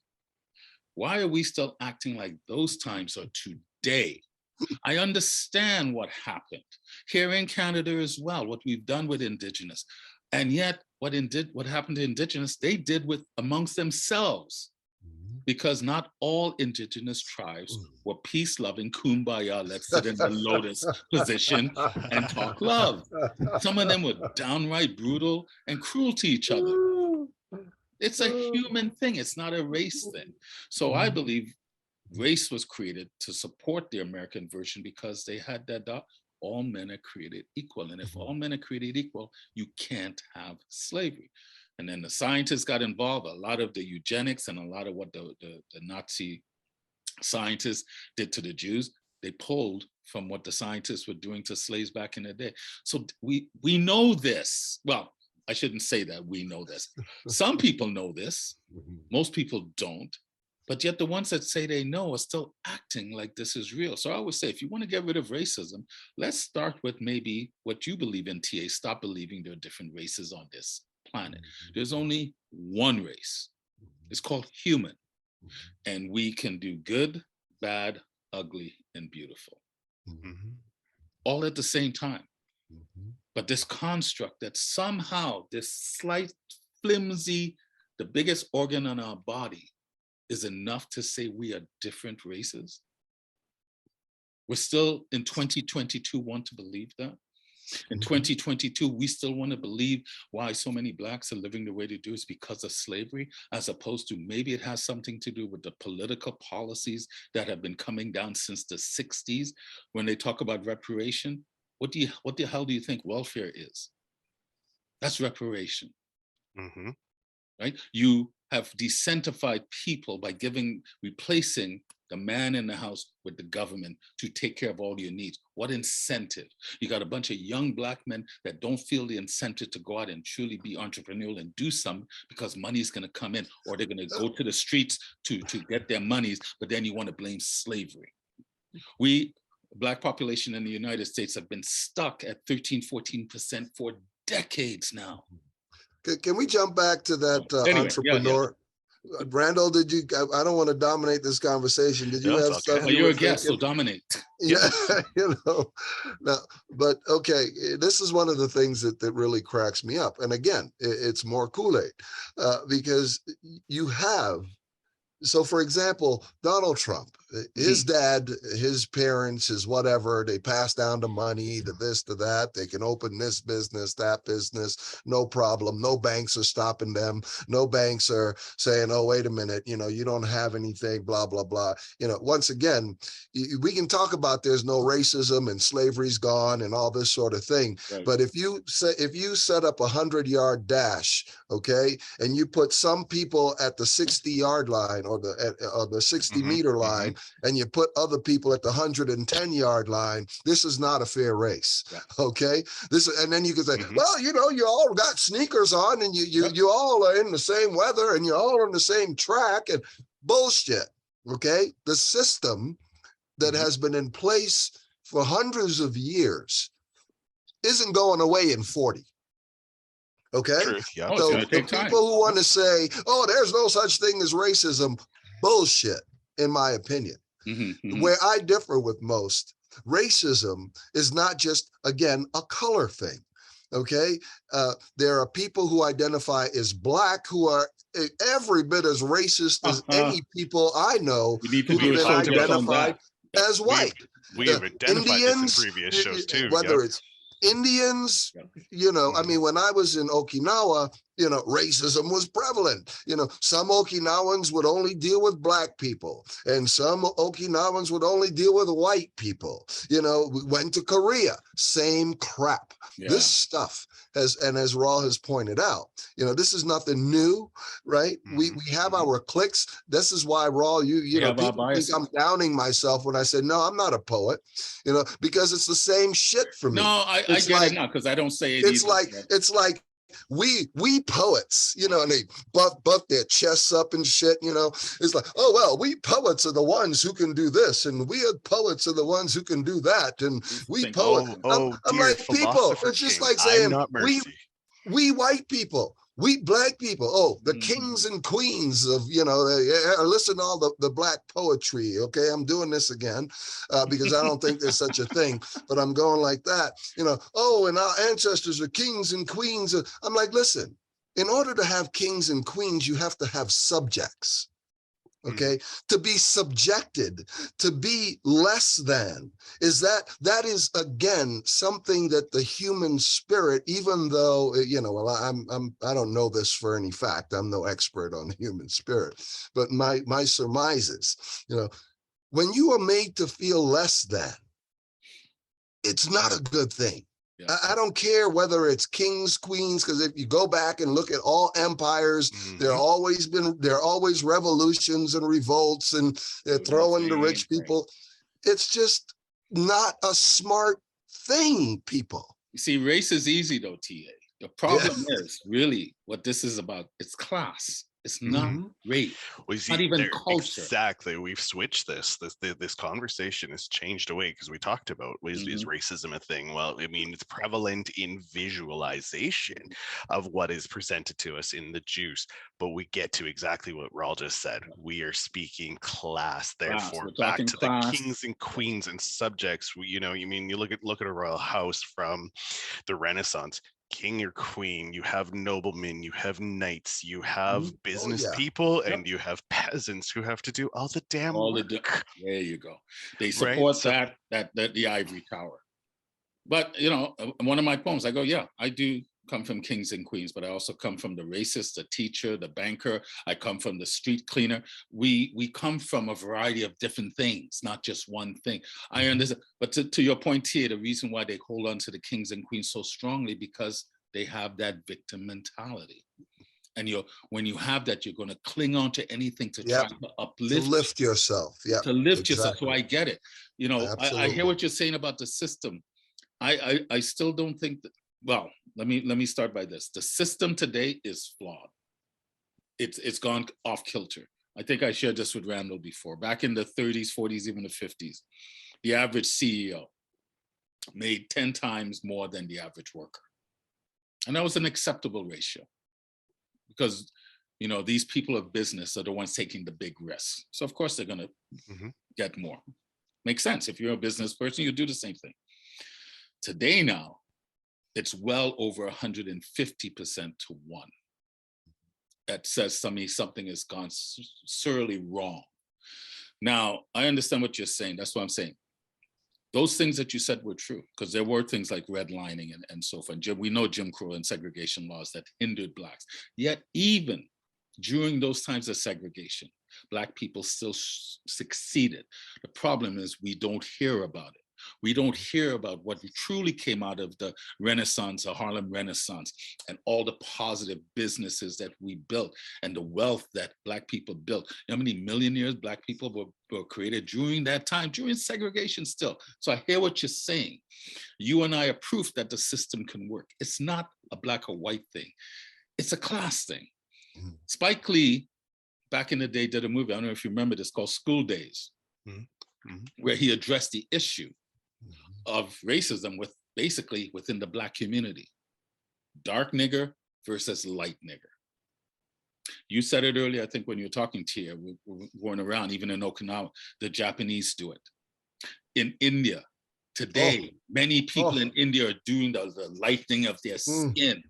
Why are we still acting like those times are today? I understand what happened here in Canada as well, what we've done with Indigenous. And yet what happened to Indigenous, they did with amongst themselves, because not all Indigenous tribes were peace-loving, kumbaya, let's sit in the lotus position and talk love. Some of them were downright brutal and cruel to each other. It's a human thing. It's not a race thing. So I believe race was created to support the American version because they had that thought, all men are created equal. And if all men are created equal, you can't have slavery. And then the scientists got involved, a lot of the eugenics and a lot of what the Nazi scientists did to the Jews, they pulled from what the scientists were doing to slaves back in the day. So we know this. Well, I shouldn't say that we know this. Some people know this, most people don't, but yet the ones that say they know are still acting like this is real. So I always say, if you want to get rid of racism, let's start with maybe what you believe in, TA. Stop believing there are different races on this planet. There's only one race. It's called human. And we can do good, bad, ugly, and beautiful. All at the same time. But this construct that somehow this slight, flimsy, the biggest organ on our body is enough to say we are different races. We're still in 2022 want to believe that. In 2022, we still want to believe why so many Blacks are living the way they do is because of slavery, as opposed to maybe it has something to do with the political policies that have been coming down since the 60s. When they talk about reparation, what the hell do you think welfare is? That's reparation, right? You have decentified people by replacing the man in the house with the government to take care of all your needs. What incentive? You got a bunch of young Black men that don't feel the incentive to go out and truly be entrepreneurial and do something because money is gonna come in, or they're gonna go to the streets to get their monies, but then you wanna blame slavery. Black population in the United States have been stuck at 13, 14% for decades now. Can we jump back to that entrepreneur? Yeah. Randall, did you, I don't want to dominate this conversation. Did you have stuff? Well, you're a guest, so dominate. Yeah, no, but okay, this is one of the things that really cracks me up. And again, it's more Kool-Aid because you have, so for example, Donald Trump, his dad, his parents, his whatever, they pass down the money, the this, to that. They can open this business, that business, no problem. No banks are stopping them. No banks are saying, oh, wait a minute, you don't have anything, blah, blah, blah. Once again, we can talk about there's no racism and slavery's gone and all this sort of thing. Right. But if you set up 100-yard dash, okay, and you put some people at the 60-yard line or the 60-meter line, and you put other people at the 110-yard line, this is not a fair race. Yeah. Okay. And then you can say, well, you all got sneakers on and you all are in the same weather and you're all on the same track, and bullshit. Okay. The system that has been in place for hundreds of years isn't going away in 40. Okay. Yeah. So the people who want to say, oh, there's no such thing as racism, bullshit, in my opinion. Where I differ with most, racism is not just, again, a color thing. Okay. There are people who identify as Black who are every bit as racist as any people I know who have been identified as white. We have identified this in previous shows too. Whether it's Indians, I mean, when I was in Okinawa, racism was prevalent. Some Okinawans would only deal with black people, and some Okinawans would only deal with white people. We went to Korea, same crap. Yeah. This stuff has, and as Rawle has pointed out, this is nothing new, right? We have our cliques. This is why, Rawle, people think I'm downing myself when I say, no, I'm not a poet, because it's the same shit for me. No, I get it now, because I don't say it either. It's like we poets, and they buff their chests up and shit, it's like, oh, well, we poets are the ones who can do this, and we poets are the ones who can do that, and we poets. I'm like, people, it's just like saying, we white people, we black people, oh, the kings and queens of, listen to all the black poetry. Okay, I'm doing this again because I don't think there's such a thing, but I'm going like that, oh, and our ancestors are kings and queens. I'm like, listen, in order to have kings and queens, you have to have subjects. Okay, to be subjected, to be less than, that is again something that the human spirit, even though I don't know this for any fact, I'm no expert on the human spirit, but my surmises, when you are made to feel less than, it's not a good thing. Yeah. I don't care whether it's kings, queens, because if you go back and look at all empires, there are always revolutions and revolts, and they're throwing the rich people. It's just not a smart thing, people. You see, race is easy though, TA. The problem is really what this is about. It's class. It's not race. Not even culture. Exactly. We've switched this conversation has changed away, because we talked about is racism a thing? Well, I mean, it's prevalent in visualization of what is presented to us in the juice, but we get to exactly what Rawle just said. We are speaking class. Therefore, back to the kings and queens and subjects. You look at a royal house from the Renaissance. King or queen, you have noblemen, you have knights, you have business people, and you have peasants who have to do all the damn work. There you go. They support the ivory tower. But one of my poems, I go, yeah, I do come from kings and queens, but I also come from the racist, the teacher, the banker. I come from the street cleaner. We come from a variety of different things, not just one thing. I understand, but to your point here, the reason why they hold on to the kings and queens so strongly, because they have that victim mentality. And when you have that, you're going to cling on to anything to try to lift yourself. Yeah, to lift yourself. So I get it. I hear what you're saying about the system. I still don't think that. Well, let me start by this. The system today is flawed. It's gone off kilter. I think I shared this with Randall before. Back in the 30s, 40s, even the 50s, the average CEO made 10 times more than the average worker. And that was an acceptable ratio, because these people of business are the ones taking the big risks. So of course they're going to get more. Makes sense. If you're a business person, you do the same thing. Today now, it's well over 150% to 1. That says to me something has gone sorely wrong. Now, I understand what you're saying. That's what I'm saying. Those things that you said were true, because there were things like redlining and so forth. We know Jim Crow and segregation laws that hindered Blacks. Yet even during those times of segregation, Black people still succeeded. The problem is we don't hear about it. We don't hear about what truly came out of the Renaissance, the Harlem Renaissance, and all the positive businesses that we built and the wealth that Black people built. How many millionaires Black people were created during that time, during segregation still. So I hear what you're saying. You and I are proof that the system can work. It's not a Black or white thing. It's a class thing. Spike Lee, back in the day, did a movie, I don't know if you remember this, called School Days, where he addressed the issue of racism basically within the Black community. Dark nigger versus light nigger. You said it earlier, I think when you were talking to you, we weren't around, even in Okinawa, the Japanese do it. In India, today, many people in India are doing the lightening of their skin.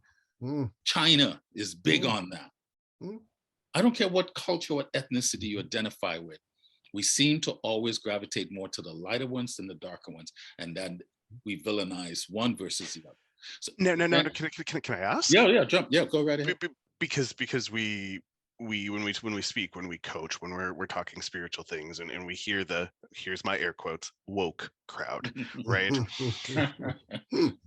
China is big on that. I don't care what culture, what ethnicity you identify with. We seem to always gravitate more to the lighter ones than the darker ones, and then we villainize one versus the other. So, No. Can I ask? Yeah, jump. Yeah, go right ahead. Because we when we speak, when we coach, when we're talking spiritual things, and we hear here's my air quotes, woke crowd, right?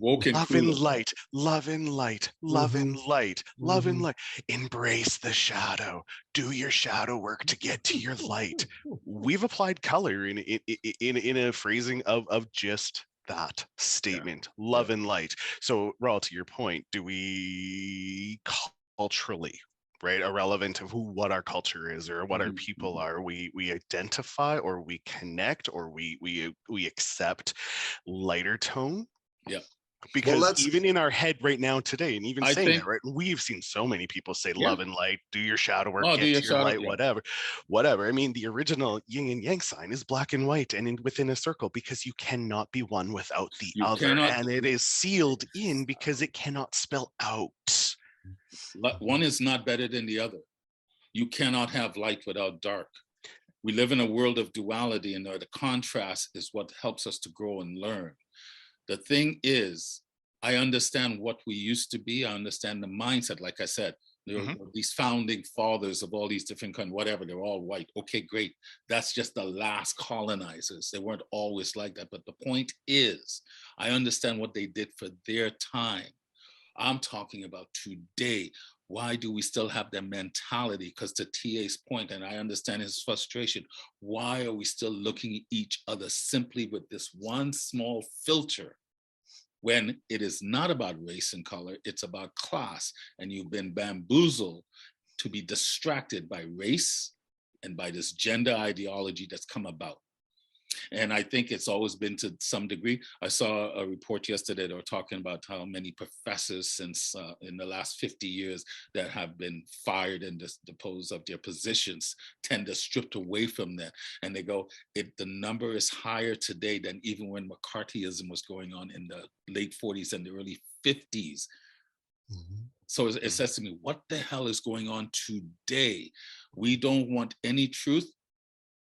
Woke and Love and cool. light, love and light, love and light, love and light. Embrace the shadow. Do your shadow work to get to your light. We've applied color in a phrasing of just that statement, love and light. So, Rawle, to your point, do we culturally, right, irrelevant of what our culture is or what our people are, we identify or we connect or we accept lighter tone? Yeah. Because even in our head right now today, and even saying that, right, we've seen so many people say love and light, do your shadow work, get to your light, whatever. I mean, the original yin and yang sign is black and white and within a circle, because you cannot be one without the other. And it is sealed in because it cannot spell out. One is not better than the other. You cannot have light without dark. We live in a world of duality, and the contrast is what helps us to grow and learn. The thing is, I understand what we used to be. I understand the mindset. Like I said, there are these founding fathers of all these different countries, whatever, they're all white. Okay, great. That's just the last colonizers. They weren't always like that. But the point is, I understand what they did for their time. I'm talking about today. Why do we still have that mentality? Because to TA's point, and I understand his frustration, why are we still looking at each other simply with this one small filter when it is not about race and color, it's about class, and you've been bamboozled to be distracted by race and by this gender ideology that's come about. And I think it's always been to some degree. I saw a report yesterday, they were talking about how many professors since in the last 50 years that have been fired and deposed of their positions, tend to stripped away from that. And they go, the number is higher today than even when McCarthyism was going on in the late 40s and the early 50s. So it says to me, what the hell is going on today? We don't want any truth.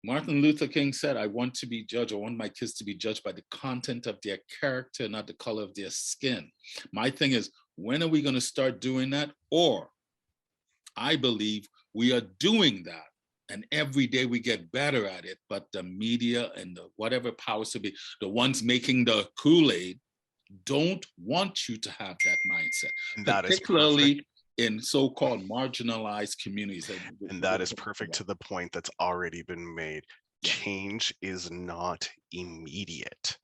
Martin Luther King said, I want to be judged, I want my kids to be judged by the content of their character, not the color of their skin. My thing is, when are we going to start doing that? Or I believe we are doing that, and every day we get better at it, but the media and the whatever powers to be, the ones making the Kool-Aid, don't want you to have that mindset. And that particularly in so-called marginalized communities. And that is perfect to the point that's already been made. Change is not immediate.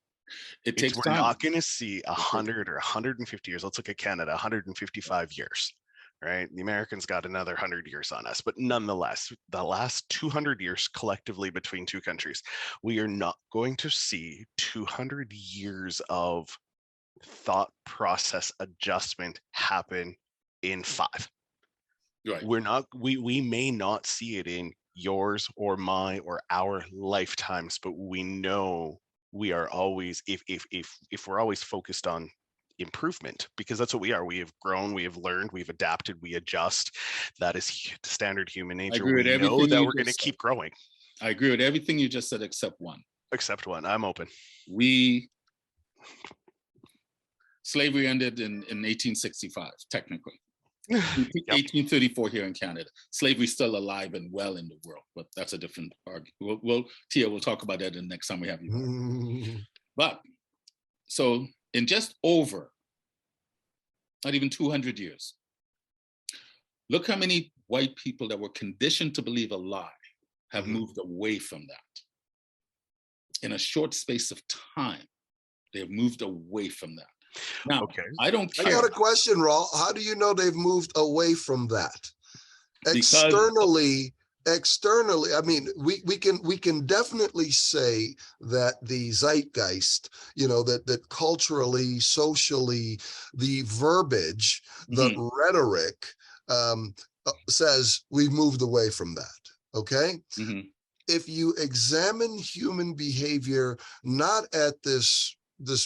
It takes time. We're not going to see 100 or 150 years. Let's look at Canada, 155 years, right? The Americans got another 100 years on us, but nonetheless, the last 200 years collectively between two countries, we are not going to see 200 years of thought process adjustment happen in 5. Right. We may not see it in yours or my or our lifetimes, but we know we are always, if we're always focused on improvement, because that's what we are. We have grown, we have learned, we've adapted, we adjust. That is standard human nature. We know that we're going to keep growing. I agree with everything you just said, except one. Except one. I'm open. Slavery ended in 1865, technically. 1834 here in Canada. Slavery's still alive and well in the world, but that's a different argument. Tia, we'll talk about that in the next time we have you. But so in just over, not even 200 years, look how many white people that were conditioned to believe a lie have moved away from that. In a short space of time, they have moved away from that. Now, okay. I don't care. I got a question, Rawle. How do you know they've moved away from that? Externally, I mean, we can definitely say that the zeitgeist, that culturally, socially, the verbiage, the rhetoric says we've moved away from that. Okay. If you examine human behavior, not at this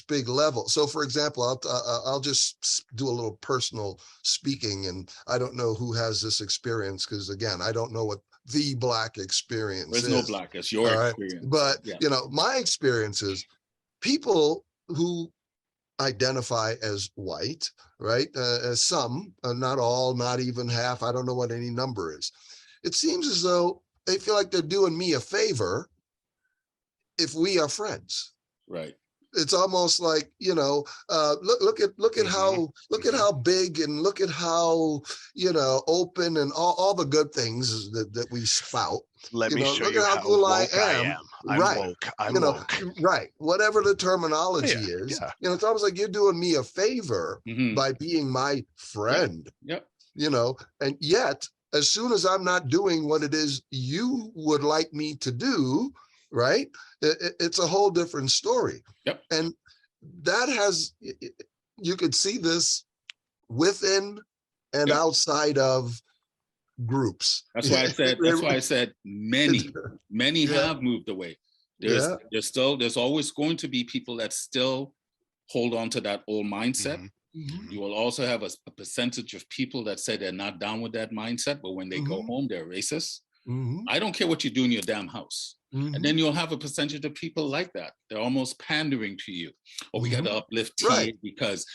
big level. So for example, I'll just do a little personal speaking, and I don't know who has this experience, because again, I don't know what the Black experience is. There's no Black, it's your experience. But my experience is people who identify as white, right? As some, not all, not even half. I don't know what any number is. It seems as though they feel like they're doing me a favor if we are friends. Right. It's almost like, look at how big, and look at how, open, and all the good things that we spout. Let me show look you at how cool woke I am. I'm right. woke. I'm woke. Right. Whatever the terminology is, yeah. It's almost like you're doing me a favor by being my friend. Yep. And yet, as soon as I'm not doing what it is you would like me to do, right? It's a whole different story. Yep. And that you could see this within and outside of groups. That's why I said many have moved away. There's always going to be people that still hold on to that old mindset. You will also have a percentage of people that say they're not down with that mindset, but when they go home, they're racist. I don't care what you do in your damn house. And then you'll have a percentage of people like that. They're almost pandering to you. Or we got to uplift TA because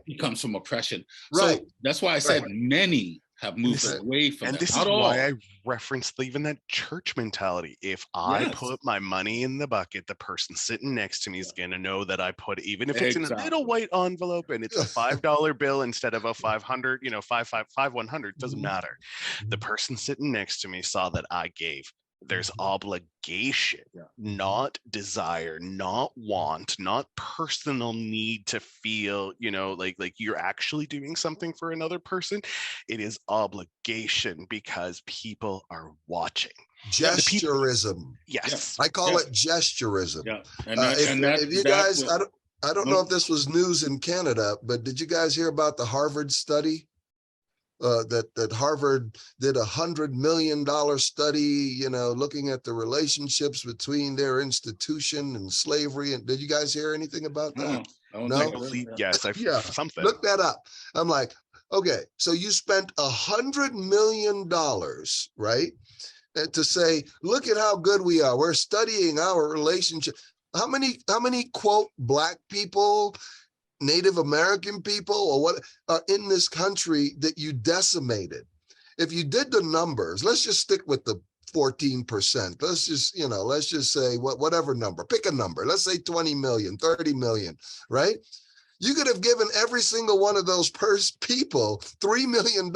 he comes from oppression. So that's why I said many have moved away from and that. This is why I referenced even that church mentality. If I put my money in the bucket, the person sitting next to me is going to know that I put, even if it's in a little white envelope and it's a $5 bill instead of a 500, 100, doesn't matter. The person sitting next to me saw that I gave. There's obligation, not desire, not want, not personal need to feel, like you're actually doing something for another person. It is obligation because people are watching. Gesturism. Yes. I call it gesturism. Yeah. If you guys, I don't know if this was news in Canada, but did you guys hear about the Harvard study? That Harvard did $100 million study, looking at the relationships between their institution and slavery. And did you guys hear anything about that? I believe, yes. Something. Look that up. I'm like, okay, so you spent $100 million, right? To say, look at how good we are. We're studying our relationship. How many quote Black people, Native American people, or what are in this country that you decimated? If you did the numbers, let's just stick with the 14%. Let's just say whatever number, pick a number. Let's say 20 million, 30 million, right? You could have given every single one of those people $3 million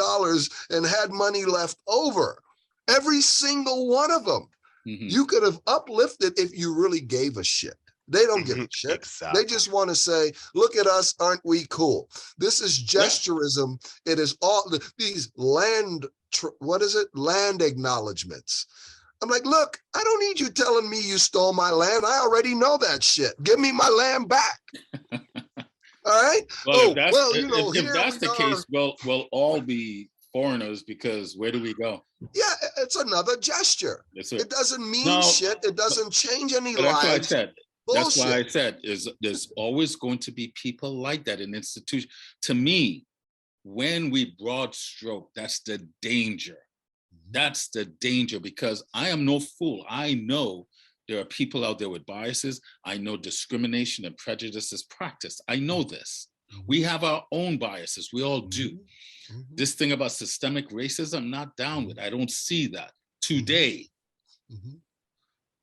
and had money left over. Every single one of them. You could have uplifted if you really gave a shit. They don't give a shit. Exactly. They just want to say, look at us, aren't we cool? This is gesturism. It is all these land acknowledgements. I'm like, look, I don't need you telling me you stole my land. I already know that shit. Give me my land back. All right. Well, if that's the case, we'll all be foreigners, because where do we go? Yeah, it's another gesture. It doesn't mean shit. It doesn't change any lives. That's why I said there's always going to be people like that in institutions. To me, when we broad stroke, that's the danger. That's the danger, because I am no fool. I know there are people out there with biases. I know discrimination and prejudice is practiced. I know this. We have our own biases. We all do. This thing about systemic racism, I'm not down with. I don't see that today.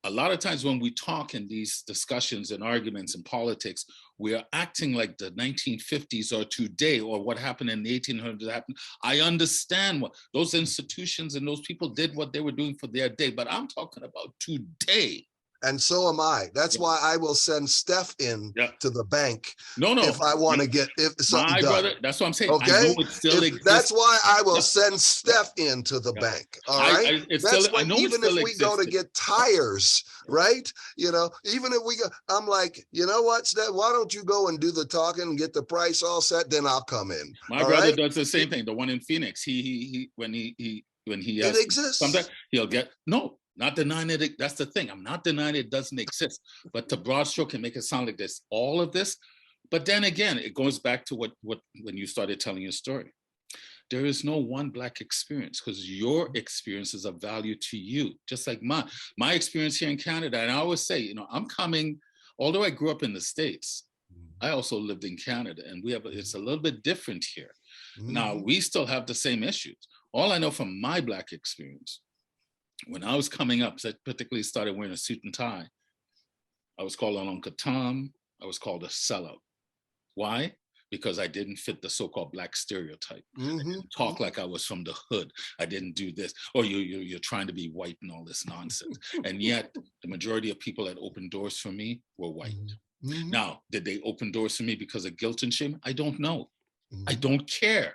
A lot of times when we talk in these discussions and arguments in politics, we are acting like the 1950s or today, or what happened in the 1800s happened. I understand what those institutions and those people did, what they were doing for their day, but I'm talking about today. And so am I. That's why I will send Steph in to the bank. No. If I want to get something done. Brother, that's what I'm saying. Okay. I know it still exists. That's why I will send Steph into the bank. All right. Even if we go to get tires, right? Even if we go, I'm like, you know what, Steph? Why don't you go and do the talking and get the price all set? Then I'll come in. My brother does the same thing. The one in Phoenix. When he has, it exists. Sometimes he'll get Not denying it. That's the thing. I'm not denying it doesn't exist. But to broad stroke and make it sound like there's all of this. But then again, it goes back to what when you started telling your story. There is no one Black experience, because your experience is of value to you, just like my experience here in Canada. And I always say, I'm coming, although I grew up in the States, I also lived in Canada, and it's a little bit different here. Mm-hmm. Now, we still have the same issues. All I know from my Black experience, when I was coming up, I particularly started wearing a suit and tie, I was called an Uncle Tom. I was called a sellout. Why? Because I didn't fit the so-called Black stereotype. Mm-hmm. I didn't talk like I was from the hood. I didn't do this. Or you're trying to be white and all this nonsense. And yet, the majority of people that opened doors for me were white. Mm-hmm. Now, did they open doors for me because of guilt and shame? I don't know. Mm-hmm. I don't care.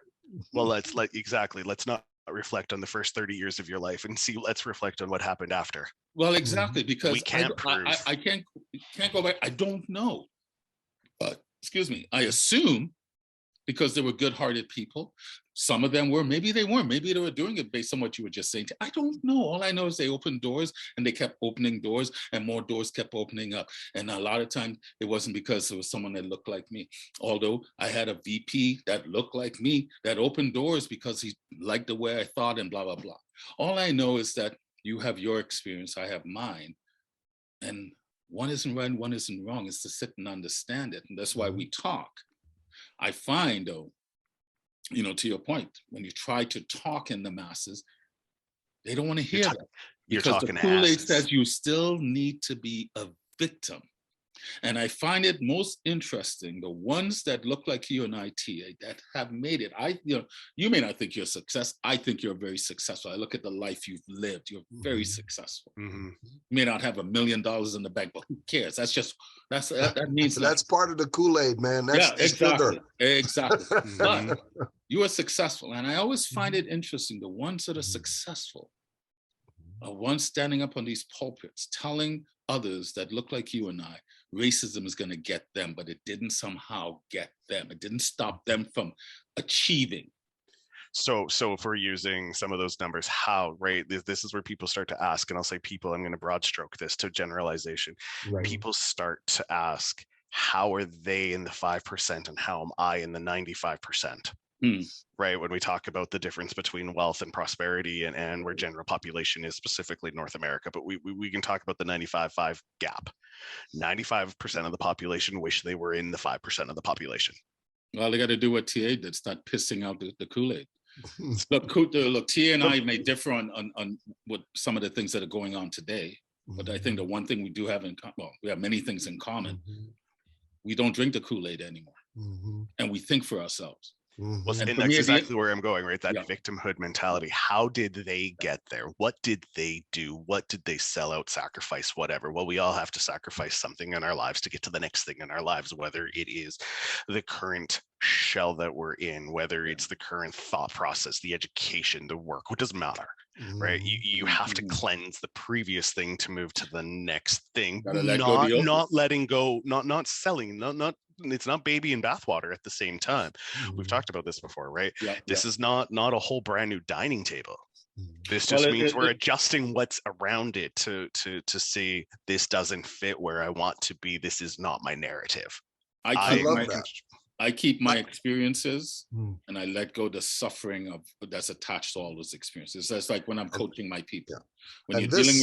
Well, let's not reflect on the first 30 years of your life and let's reflect on what happened after. Well, exactly, because we can't prove. I can't go back. I don't know. But excuse me, I assume because they were good-hearted people. Some of them were, maybe they weren't. Maybe they were doing it based on what you were just saying. I don't know. All I know is they opened doors and they kept opening doors and more doors kept opening up. And a lot of times it wasn't because it was someone that looked like me. Although I had a VP that looked like me that opened doors because he liked the way I thought and blah, blah, blah. All I know is that you have your experience, I have mine. And one isn't right and one isn't wrong. It's to sit and understand it. And that's why we talk. I find though, you know, to your point, when you try to talk in the masses, they don't want to hear that. Because the Kool-Aid says you still need to be a victim. And I find it most interesting, the ones that look like you and I, TA, that have made it. You may not think you're a success. I think you're very successful. I look at the life you've lived. You're very successful. Mm-hmm. You may not have $1 million in the bank, but who cares? That means that's part of the Kool-Aid, man. That's exactly. Sugar. Exactly. But you are successful. And I always find it interesting, the ones that are successful are ones standing up on these pulpits, telling others that look like you and I, racism is going to get them, but it didn't somehow get them. It didn't stop them from achieving. So if we're using some of those numbers, how, right? This is where people start to ask, and I'll say people, I'm going to broad stroke this to generalization. Right. People start to ask, how are they in the 5% and how am I in the 95%? Right, when we talk about the difference between wealth and prosperity and where general population is, specifically North America, but we can talk about the 95-5 gap. 95% of the population wish they were in the 5% of the population. Well, they got to do what TA did, start pissing out the Kool-Aid. Look, TA and I may differ on what some of the things that are going on today, but I think the one thing we do have in common, well, we have many things in common. We don't drink the Kool-Aid anymore, and we think for ourselves. Well, and that's exactly where I'm going, right? That victimhood mentality. How did they get there? What did they do? What did they sell out, sacrifice, whatever? Well, we all have to sacrifice something in our lives to get to the next thing in our lives, whether it is the current shell that we're in, whether it's the current thought process, the education, the work, what doesn't matter, right? You have to cleanse the previous thing to move to the next thing, not letting go, not selling, not it's not baby and bathwater at the same time. We've talked about this before, right? This is not a whole brand new dining table. This just means we're adjusting what's around it to see this doesn't fit where I want to be. This is not my narrative. I keep my experiences and I let go the suffering that's attached to all those experiences. That's like when I'm coaching my people. When you're dealing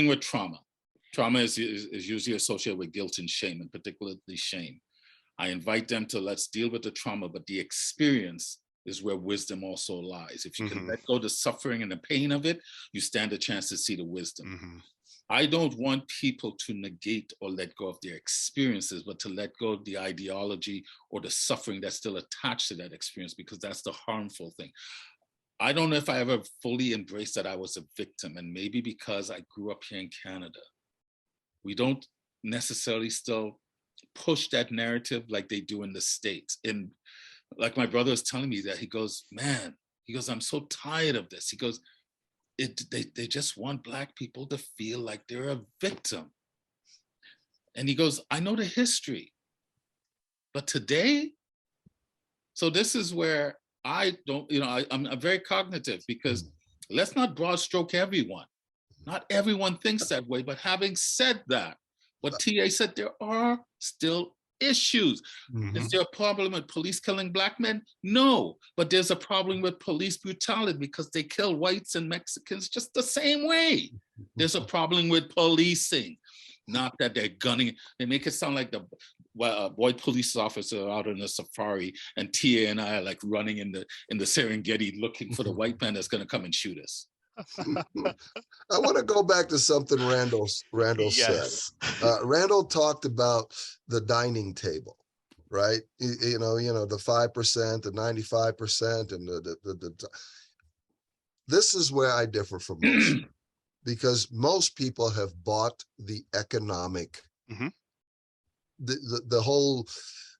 with trauma, trauma is usually associated with guilt and shame, and particularly shame. I invite them to, let's deal with the trauma, but the experience is where wisdom also lies. If you can let go the suffering and the pain of it, you stand a chance to see the wisdom. I don't want people to negate or let go of their experiences, but to let go of the ideology or the suffering that's still attached to that experience, because that's the harmful thing. I don't know if I ever fully embraced that I was a victim, and maybe because I grew up here in Canada. We don't necessarily still push that narrative like they do in the States. And like my brother was telling me that, he goes, I'm so tired of this. He goes, they just want Black people to feel like they're a victim. And he goes, I know the history, but today, so this is where I don't, I'm very cognitive, because let's not broad stroke everyone. Not everyone thinks that way, but having said that, what TA said, there are still issues. Is there a problem with police killing Black men? No, but there's a problem with police brutality because they kill whites and Mexicans just the same way. There's a problem with policing, not that they're gunning. They make it sound like white police officer out on a safari, and Tia and I are like running in the Serengeti looking for the white man that's going to come and shoot us. I want to go back to something Randall said. Yes. Randall talked about the dining table, right? You know, the 5%, the 95%, and the this is where I differ from most, because most people have bought the economic, the whole,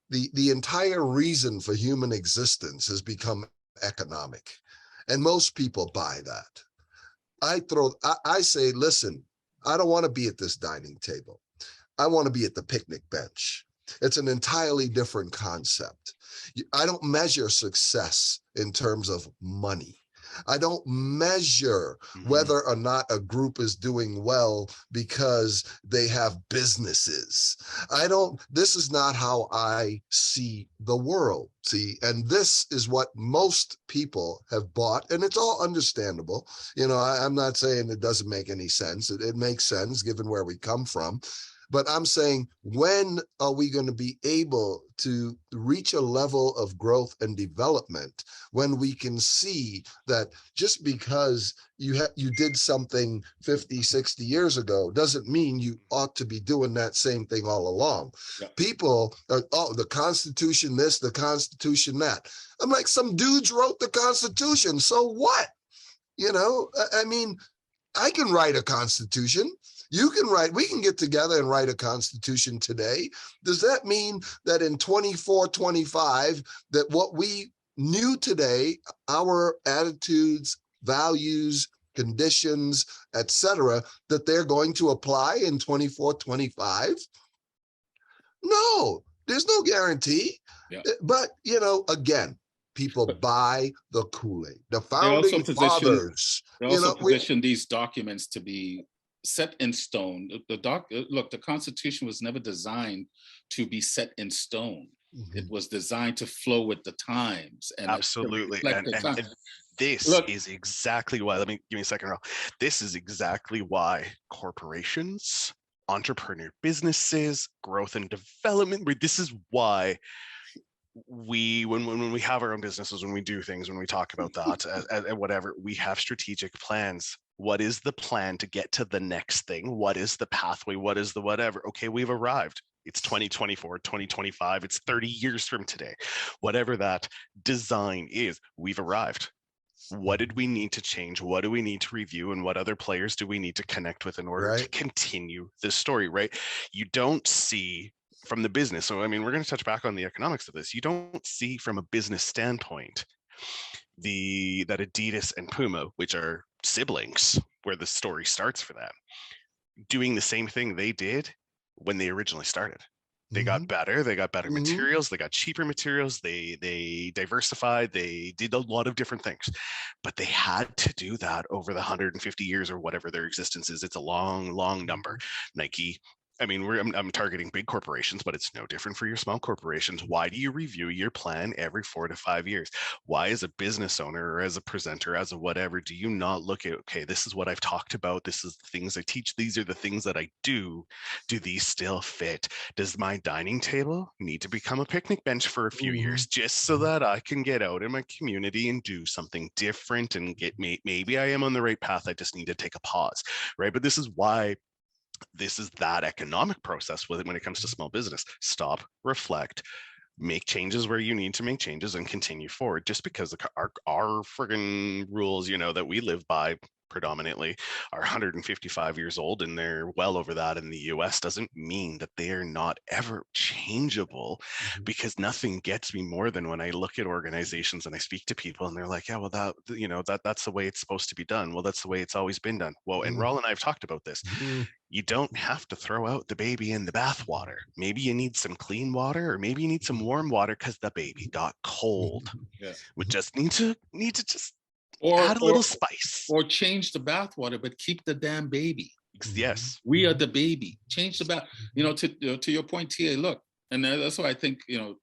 the entire reason for human existence has become economic, and most people buy that. I say, listen, I don't want to be at this dining table. I want to be at the picnic bench. It's an entirely different concept. I don't measure success in terms of money. I don't measure whether or not a group is doing well because they have businesses. This is not how I see the world. See, and this is what most people have bought, and it's all understandable. You know, I'm not saying it doesn't make any sense. It makes sense given where we come from. But I'm saying, when are we going to be able to reach a level of growth and development when we can see that just because you did something 50, 60 years ago doesn't mean you ought to be doing that same thing all along? Yeah. People are, the Constitution this, the Constitution that. I'm like, some dudes wrote the Constitution, so what? You know, I mean, I can write a Constitution. You can write, we can get together and write a constitution today. Does that mean that in 24-25, that what we knew today, our attitudes, values, conditions, etc., that they're going to apply in 24-25? No, there's no guarantee. Yeah. But, you know, again, people buy the Kool-Aid. The founding fathers. They also position these documents to be set in stone. Look, the Constitution was never designed to be set in stone. It was designed to flow with the times. And absolutely. And this is exactly why, give me a second, Rawle. This is exactly why corporations, entrepreneur businesses, growth and development, this is why when we have our own businesses, when we do things, when we talk about that, and whatever, we have strategic plans. What is the plan to get to the next thing? What is the pathway? What is the whatever? Okay, we've arrived. It's 2024, 2025. It's 30 years from today. Whatever that design is, we've arrived. What did we need to change? What do we need to review? And what other players do we need to connect with in order to continue this story, right? You don't see from the business. So, I mean, we're going to touch back on the economics of this. You don't see from a business standpoint that Adidas and Puma, which are siblings, where the story starts for them, doing the same thing they did when they originally started. They got better. They got better materials. They got cheaper materials. They diversified. They did a lot of different things, but they had to do that over the 150 years or whatever their existence is. It's a long, long number. Nike. I mean, I'm targeting big corporations, but it's no different for your small corporations. Why do you review your plan every 4 to 5 years? Why, as a business owner or as a presenter, as a whatever, do you not look at, okay, this is what I've talked about. This is the things I teach. These are the things that I do. Do these still fit? Does my dining table need to become a picnic bench for a few years just so that I can get out in my community and do something different and get maybe I am on the right path. I just need to take a pause, right? But this is why this is that economic process when it comes to small business. Stop, reflect, make changes where you need to make changes, and continue forward. Just because our friggin' rules, you know, that we live by predominantly are 155 years old, and they're well over that in the US, doesn't mean that they are not ever changeable. Because nothing gets me more than when I look at organizations and I speak to people and they're like, yeah, well, that's the way it's supposed to be done. Well, that's the way it's always been done. Well, and Rawle and I have talked about this. You don't have to throw out the baby in the bathwater. Maybe you need some clean water, or maybe you need some warm water because the baby got cold. We just need to just add a little spice. Or change the bathwater, but keep the damn baby. Yes. We are the baby. Change the bath. You know, to your point, TA, look, and that's why I think, you know,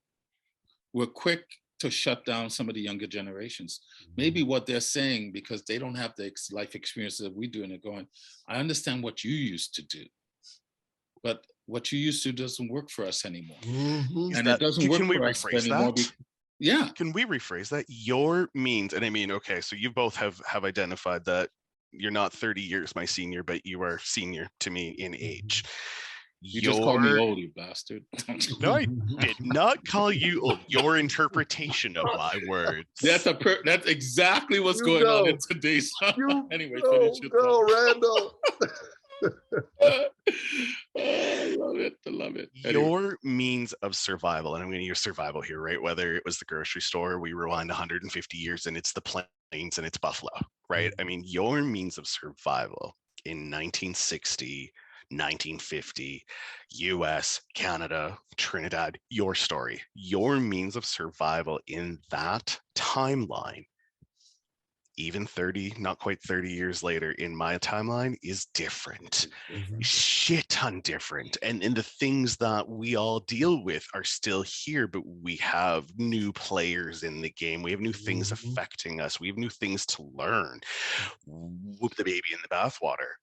we're quick to shut down some of the younger generations. Maybe what they're saying, because they don't have the life experiences that we do, and they're going, I understand what you used to do, but what you used to doesn't work for us anymore. Mhm. And it doesn't work Can we for us rephrase anymore. that? Yeah. Can we rephrase that? Your means, and I mean, okay, so you both have identified that you're not 30 years my senior, but you are senior to me in age. You just called me old, you bastard. No, I did not call you old. Your interpretation of my words. That's exactly what's You going on go. in today's. You Anyway, go, finish your go, thought. Randall. I love it. I love it. Anyway. Your means of survival, and I'm going to use survival here, right? Whether it was the grocery store, we rewind 150 years and it's the plains and it's Buffalo, right? I mean, your means of survival in 1960, 1950, US, Canada, Trinidad, your story, your means of survival in that timeline, even 30, not quite 30 years later in my timeline, is different. Shit ton different. And the things that we all deal with are still here, but we have new players in the game. We have new things affecting us. We have new things to learn. Whoop the baby in the bathwater.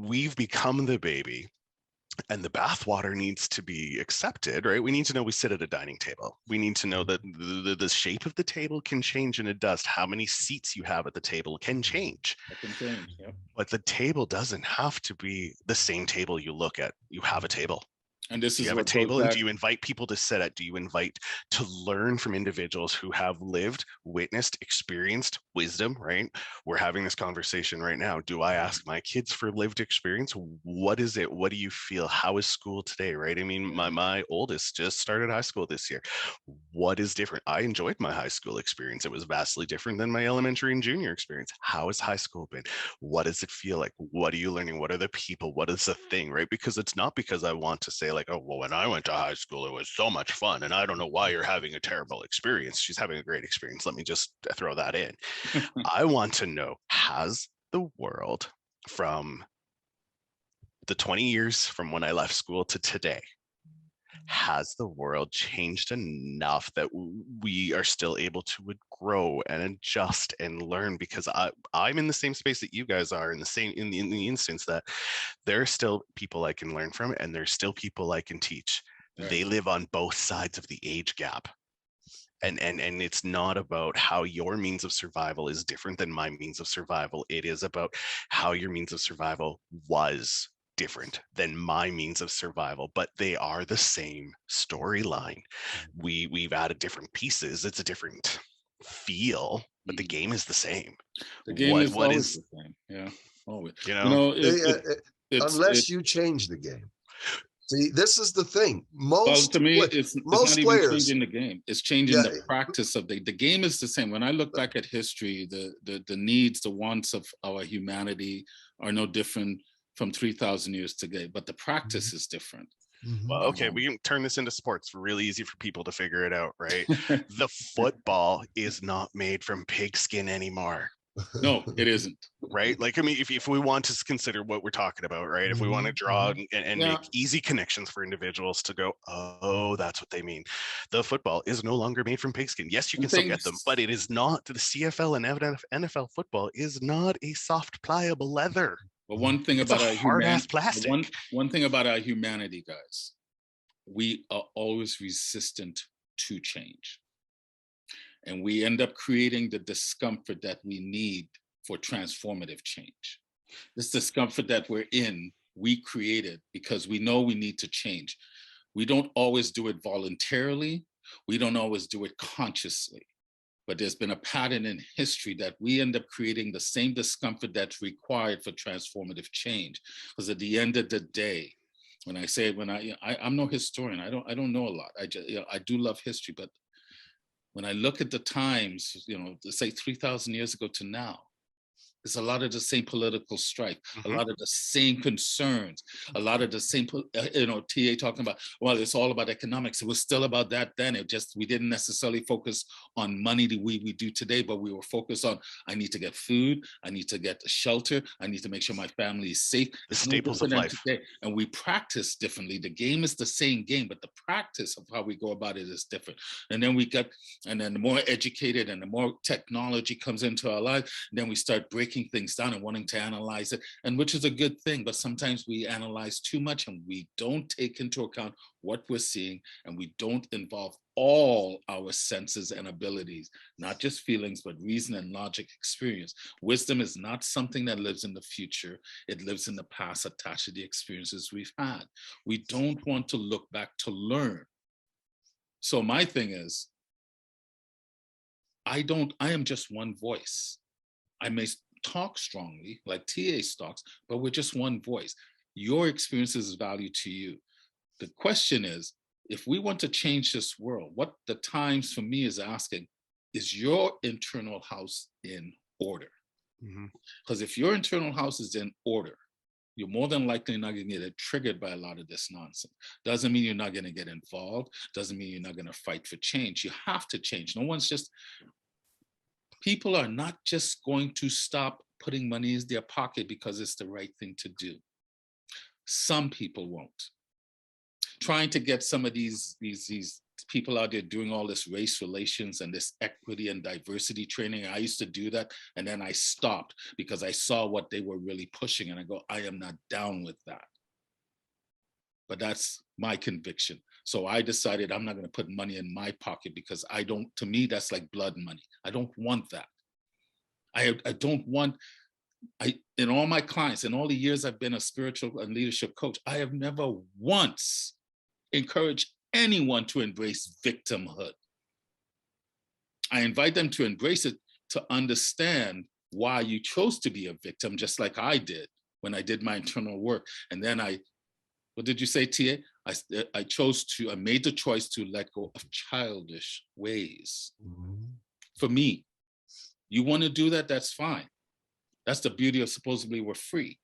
We've become the baby. And the bathwater needs to be accepted, right? We need to know we sit at a dining table. We need to know that the shape of the table can change and adjust. How many seats you have at the table can change. That can change, yep. But the table doesn't have to be the same table you look at. You have a table. And this Do is you have a what table, goes and back. do you invite people to sit at? Do you invite to learn from individuals who have lived, witnessed, experienced wisdom, right? We're having this conversation right now. Do I ask my kids for lived experience? What is it? What do you feel? How is school today, right? I mean, my oldest just started high school this year. What is different? I enjoyed my high school experience. It was vastly different than my elementary and junior experience. How has high school been? What does it feel like? What are you learning? What are the people? What is the thing, right? Because it's not because I want to say like, oh, well, when I went to high school, it was so much fun. And I don't know why you're having a terrible experience. She's having a great experience. Let me just throw that in. I want to know, has the world from the 20 years from when I left school to today, has the world changed enough that we are still able to grow and adjust and learn? Because I'm in the same space that you guys are, in the instance that there are still people I can learn from, and there's still people I can teach. Right. They live on both sides of the age gap. And it's not about how your means of survival is different than my means of survival. It is about how your means of survival was different than my means of survival, but they are the same storyline. We've added different pieces. It's a different feel, but the game is the same. The game is always the same. Yeah, always. Unless you change the game. See, this is the thing. To me, it's not even changing the game. It's changing the practice of the game is the same. When I look back at history, the needs, the wants of our humanity are no different from 3,000 years today, but the practice is different. Well, okay, we can turn this into sports. Really easy for people to figure it out, right? The football is not made from pigskin anymore. No, it isn't. Right? Like, I mean, if we want to consider what we're talking about, right? If we want to draw and make easy connections for individuals to go, oh, that's what they mean. The football is no longer made from pigskin. Yes, you can still get them, but it is not. The CFL and NFL football is not a soft, pliable leather. But one thing about our hard-ass plastic. One thing about our humanity, guys, we are always resistant to change. And we end up creating the discomfort that we need for transformative change. This discomfort that we're in, we created because we know we need to change. We don't always do it voluntarily. We don't always do it consciously. But there's been a pattern in history that we end up creating the same discomfort that's required for transformative change. Because at the end of the day, when I say, I'm no historian, I don't know a lot. I do love history, but when I look at the times, say 3,000 years ago to now, there's a lot of the same political strife, a lot of the same concerns, a lot of the same, TA talking about, well, it's all about economics. It was still about that then. We didn't necessarily focus on money the way we do today, but we were focused on, I need to get food, I need to get shelter, I need to make sure my family is safe. The staples of life. Today. And we practice differently. The game is the same game, but the practice of how we go about it is different. And then the more educated and the more technology comes into our lives, then we start breaking breaking things down and wanting to analyze it, and which is a good thing, but sometimes we analyze too much and we don't take into account what we're seeing, and we don't involve all our senses and abilities, not just feelings, but reason and logic experience. Wisdom is not something that lives in the future. It lives in the past, attached to the experiences we've had. We don't want to look back to learn. So my thing is, I am just one voice. I may talk strongly like TA talks, but we're just one voice. Your experiences is value to you. The question is, if we want to change this world, what the Times for me is asking, is your internal house in order? Because if your internal house is in order, you're more than likely not going to get triggered by a lot of this nonsense. Doesn't mean you're not going to get involved. Doesn't mean you're not going to fight for change. You have to change. People are not just going to stop putting money in their pocket because it's the right thing to do. Some people won't. Trying to get some of these people out there doing all this race relations and this equity and diversity training. I used to do that, and then I stopped because I saw what they were really pushing, and I go, I am not down with that. But that's my conviction. So I decided I'm not going to put money in my pocket because to me, that's like blood money. I don't want that. I don't want, in all my clients, in all the years I've been a spiritual and leadership coach, I have never once encouraged anyone to embrace victimhood. I invite them to embrace it, to understand why you chose to be a victim, just like I did when I did my internal work. And then what did you say, TA? I made the choice to let go of childish ways. For me, you want to do that, that's fine. That's the beauty of supposedly we're free.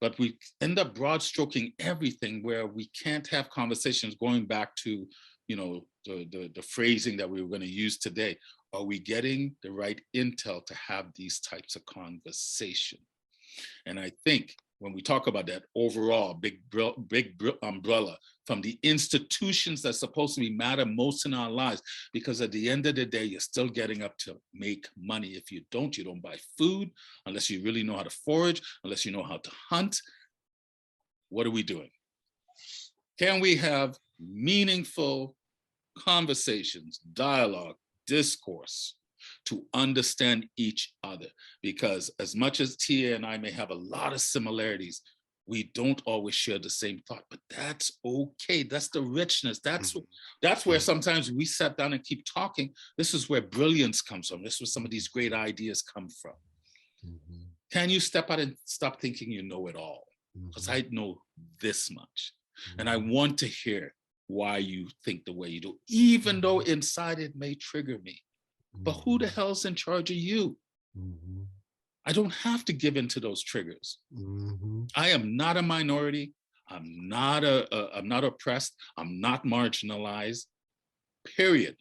But we end up broad stroking everything where we can't have conversations, going back to, the phrasing that we were going to use today. Are we getting the right intel to have these types of conversation? And I think when we talk about that overall big umbrella from the institutions that's supposed to be matter most in our lives, because at the end of the day, you're still getting up to make money. If you don't buy food unless you really know how to forage, unless you know how to hunt. What are we doing? Can we have meaningful conversations, dialogue, discourse, to understand each other? Because as much as Tia and I may have a lot of similarities, we don't always share the same thought, but that's okay. That's the richness. That's where sometimes we sat down and keep talking. This is where brilliance comes from. This is where some of these great ideas come from. Can you step out and stop thinking you know it all? Because I know this much. And I want to hear why you think the way you do, even though inside it may trigger me. But who the hell's in charge of you? I don't have to give in to those triggers. I am not a minority. I'm not oppressed. I'm not marginalized. Period.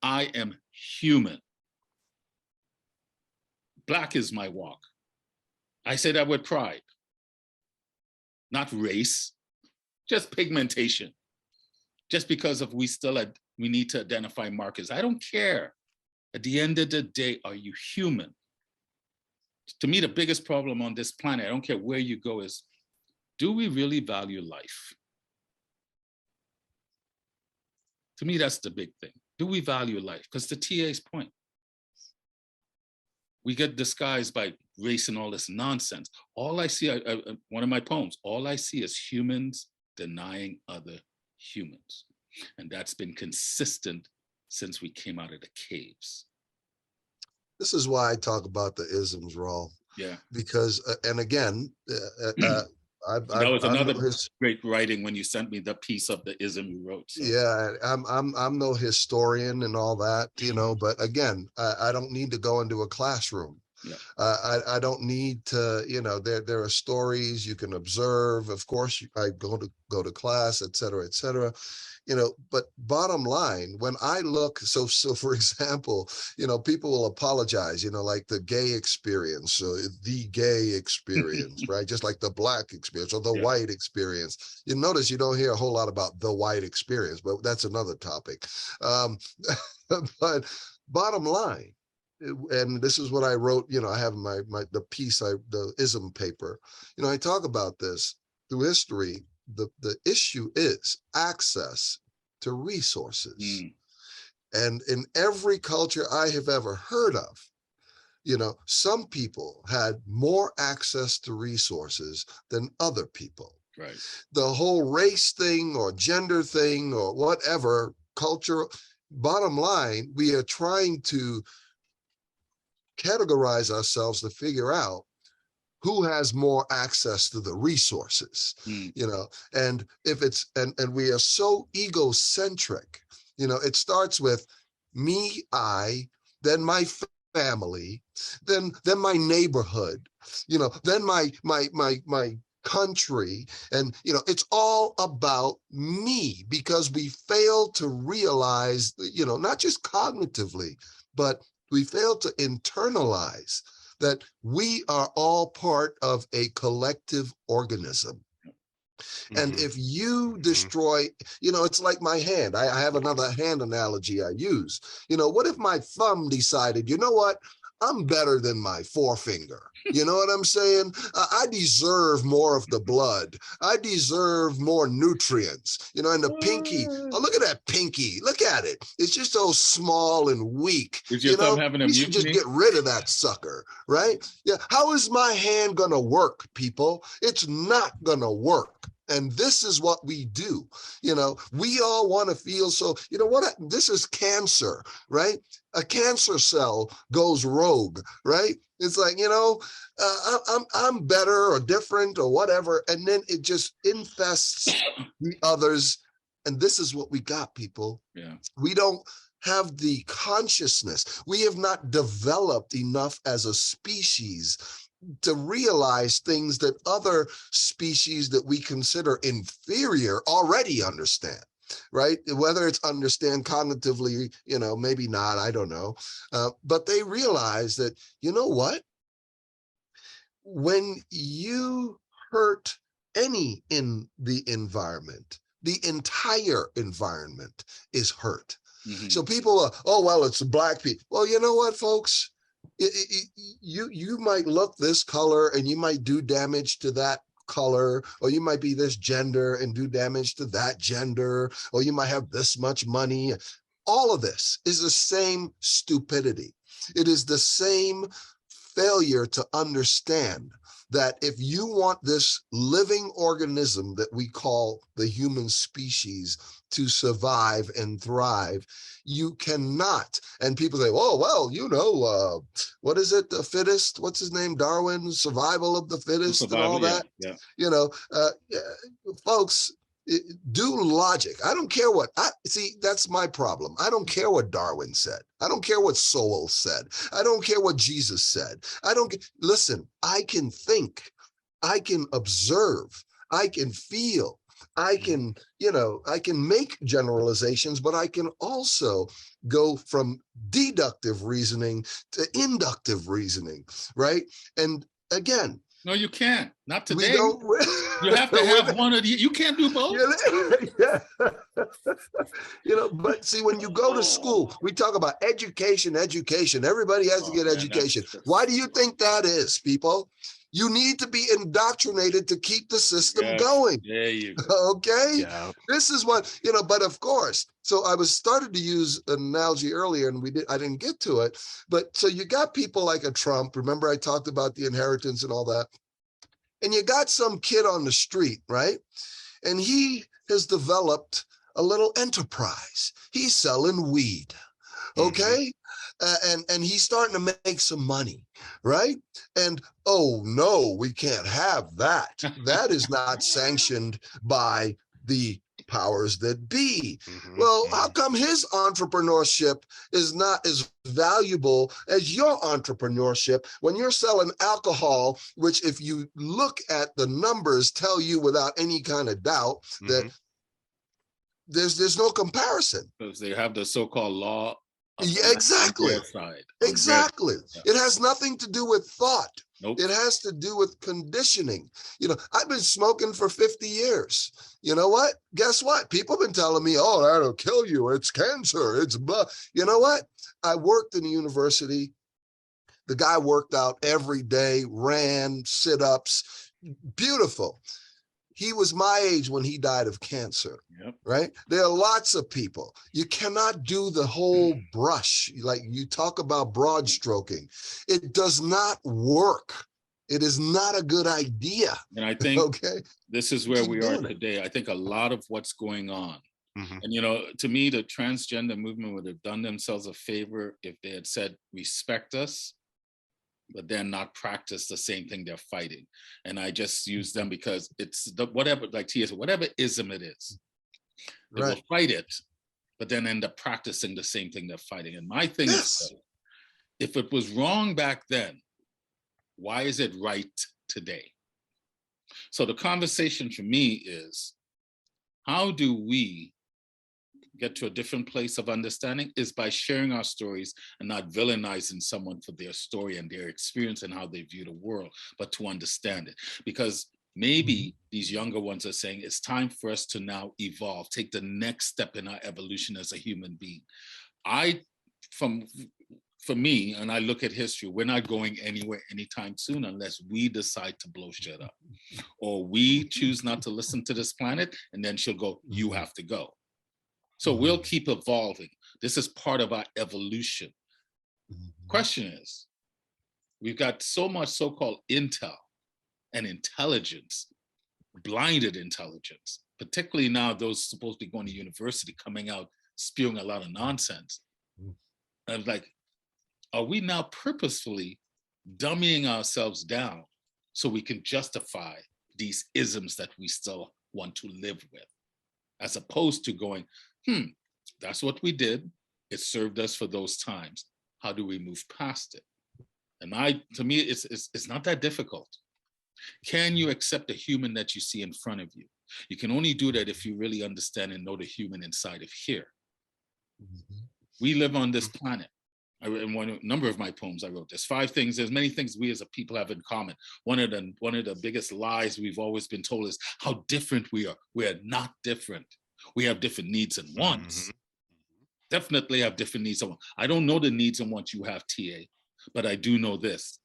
I am human. Black is my walk. I say that with pride. Not race, just pigmentation. Just because we need to identify markers. I don't care. At the end of the day, are you human? To me, the biggest problem on this planet, I don't care where you go, is, do we really value life? To me, that's the big thing. Do we value life? Because to TA's point, we get disguised by race and all this nonsense. All I see, one of my poems, all I see is humans denying other humans. And that's been consistent since we came out of the caves. This is why I talk about the isms, Rawle. Yeah. Because, and again, that was another great writing when you sent me the piece of the ism you wrote. So. Yeah, I'm no historian and all that, but again, I don't need to go into a classroom. Yeah. I don't need to, there are stories you can observe. Of course, I go to class, et cetera, but bottom line, when I look, so for example, people will apologize, like the gay experience, the gay experience, right? Just like the Black experience or the white experience. You notice you don't hear a whole lot about the white experience, but that's another topic. But bottom line, and this is what I wrote, I have the piece, the ism paper, I talk about this through history. The issue is access to resources. And in every culture I have ever heard of, some people had more access to resources than other people. Right. The whole race thing or gender thing or whatever, culture, bottom line, we are trying to categorize ourselves to figure out who has more access to the resources, and if it's, and we are so egocentric, it starts with me, I, then my family, then my neighborhood, then my country, and it's all about me, because we fail to realize, not just cognitively, but we fail to internalize that we are all part of a collective organism. And if you destroy, it's like my hand. I have another hand analogy I use. What if my thumb decided, you know what? I'm better than my forefinger. You know what I'm saying? I deserve more of the blood. I deserve more nutrients, and the pinky. Oh, look at that pinky. Look at it. It's just so small and weak. Is your thumb having a we should just get rid of that sucker, right? Yeah. How is my hand going to work, people? It's not going to work. And this is what we do. We all want to feel so, this is cancer, right? A cancer cell goes rogue, right? It's like, I'm better or different or whatever. And then it just infests the others. And this is what we got, people. Yeah. We don't have the consciousness. We have not developed enough as a species to realize things that other species that we consider inferior already understand, right? Whether it's understand cognitively, maybe not, I don't know. But they realize that, you know what? When you hurt any in the environment, the entire environment is hurt. So people are, oh, well, it's the black people. Well, you know what, folks? You might look this color and you might do damage to that color, or you might be this gender and do damage to that gender, or you might have this much money. All of this is the same stupidity. It is the same failure to understand that if you want this living organism that we call the human species to survive and thrive, you cannot. And people say, oh, well, what is it? The fittest, what's his name? Darwin, survival of the fittest and all that. Yeah. Folks, do logic. I don't care what, that's my problem. I don't care what Darwin said. I don't care what Sowell said. I don't care what Jesus said. Listen, I can think, I can observe, I can feel, I can, I can make generalizations, but I can also go from deductive reasoning to inductive reasoning, right? And again, no, you can't. Not today. We don't, you have to have one of the. You can't do both. Yeah. But see, when you go to school, we talk about education. Everybody has to get education. Why do you think that is, people? You need to be indoctrinated to keep the system going. There you go. Okay? Yeah. This is what, but of course, so I was started to use an analogy earlier and I didn't get to it. But so you got people like a Trump. Remember I talked about the inheritance and all that. And you got some kid on the street, right? And he has developed a little enterprise. He's selling weed. Okay? And he's starting to make some money, right? And oh no, we can't have that. That is not sanctioned by the powers that be. Well, how come his entrepreneurship is not as valuable as your entrepreneurship when you're selling alcohol, which if you look at the numbers tell you without any kind of doubt that there's no comparison. Because they have the so-called law. Yeah, exactly. Exactly. It has nothing to do with thought. Nope. It has to do with conditioning. I've been smoking for 50 years. You know what? Guess what? People have been telling me, oh, that'll kill you. It's cancer. It's blah. You know what? I worked in a university The guy worked out every day, ran sit-ups, beautiful. He was my age when he died of cancer, right? There are lots of people. You cannot do the whole brush. Like you talk about broad stroking. It does not work. It is not a good idea. And I think this is where Keep we are doing it. today. I think a lot of what's going on, and you know, to me, the transgender movement would have done themselves a favor if they had said, respect us, but then not practice the same thing they're fighting. And I just use them because it's the whatever, like Tia said, whatever ism it is, they will fight it, but then end up practicing the same thing they're fighting. And my thing is, if it was wrong back then, why is it right today? So the conversation for me is, how do we get to a different place of understanding is by sharing our stories and not villainizing someone for their story and their experience and how they view the world, but to understand it. Because maybe these younger ones are saying it's time for us to now evolve, take the next step in our evolution as a human being. For me, and I look at history, we're not going anywhere anytime soon unless we decide to blow shit up. Or we choose not to listen to this planet, and then she'll go, you have to go. So we'll keep evolving. This is part of our evolution. Question is, we've got so much so-called intel and intelligence, blinded intelligence, particularly now those supposed to be going to university coming out spewing a lot of nonsense. And like, are we now purposefully dumbing ourselves down so we can justify these isms that we still want to live with, as opposed to going, that's what we did. It served us for those times. How do we move past it? And to me, it's not that difficult. Can you accept a human that you see in front of you? You can only do that if you really understand and know the human inside of here. We live on this planet. In a number of my poems, I wrote there's 5 things. There's many things we as a people have in common. One of the biggest lies we've always been told is how different we are. We are not different. We have different needs and wants. Definitely have different needs and wants. I don't know the needs and wants you have, TA, but I do know this.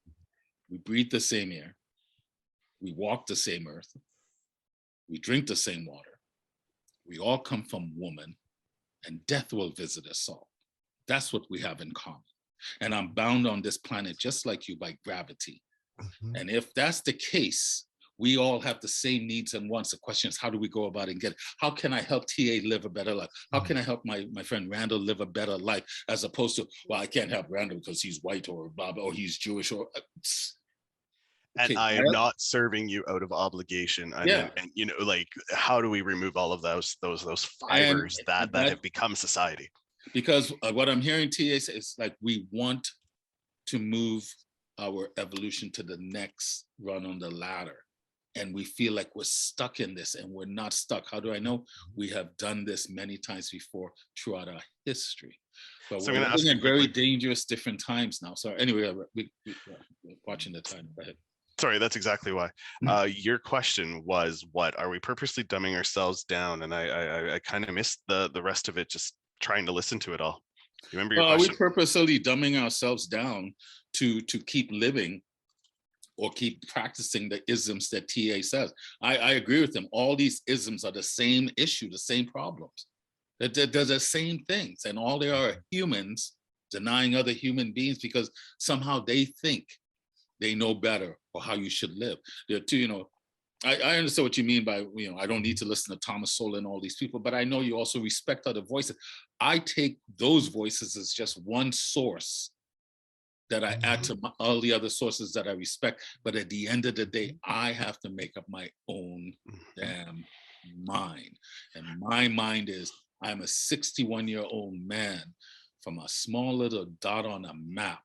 We breathe the same air. We walk the same earth. We drink the same water. We all come from woman, and death will visit us all. That's what we have in common. And I'm bound on this planet just like you by gravity. And if that's the case, we all have the same needs and wants. The question is, how do we go about it and get it? How can I help TA live a better life? How can I help my friend Randall live a better life, as opposed to, well, I can't help Randall because he's white or blah, blah, or he's Jewish or... And I am not serving you out of obligation. And you know, like, how do we remove all of those fibers that have become society? Because what I'm hearing TA say is like, we want to move our evolution to the next run on the ladder. And we feel like we're stuck in this, and we're not stuck. How do I know? We have done this many times before throughout our history. But so we're living in very dangerous different times now. So anyway, we're watching the time. Go ahead. Sorry, that's exactly why. Your question was, what are we purposely dumbing ourselves down? And I kind of missed the rest of it, just trying to listen to it all. You remember your question? Are we purposely dumbing ourselves down to keep living or keep practicing the isms that TA says? I agree with him. All these isms are the same issue, the same problems. They're the same things. And all they are humans denying other human beings because somehow they think they know better or how you should live. They're too, you know, I understand what you mean by, you know, I don't need to listen to Thomas Sowell and all these people, but I know you also respect other voices. I take those voices as just one source that I add to all the other sources that I respect. But at the end of the day, I have to make up my own damn mind. And my mind is, I'm a 61-year-old man from a small little dot on a map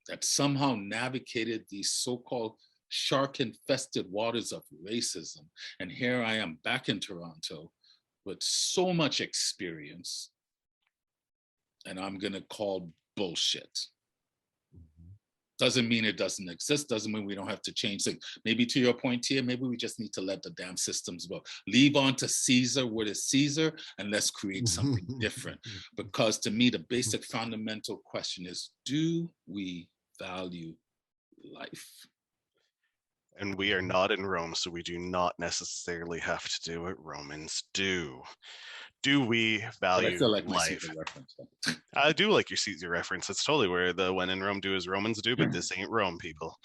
that somehow navigated these so-called shark-infested waters of racism. And here I am back in Toronto with so much experience, and I'm gonna call bullshit. Doesn't mean it doesn't exist, doesn't mean we don't have to change things. Maybe to your point here, maybe we just need to let the damn systems go. Leave on to Caesar what is Caesar, and let's create something different. Because to me, the basic fundamental question is, do we value life. And we are not in Rome, so we do not necessarily have to do what Romans do. Do we But I value feel like my life? Caesar reference. Though. I do like your Caesar reference. It's totally where the when in Rome do as Romans do, but this ain't Rome, people.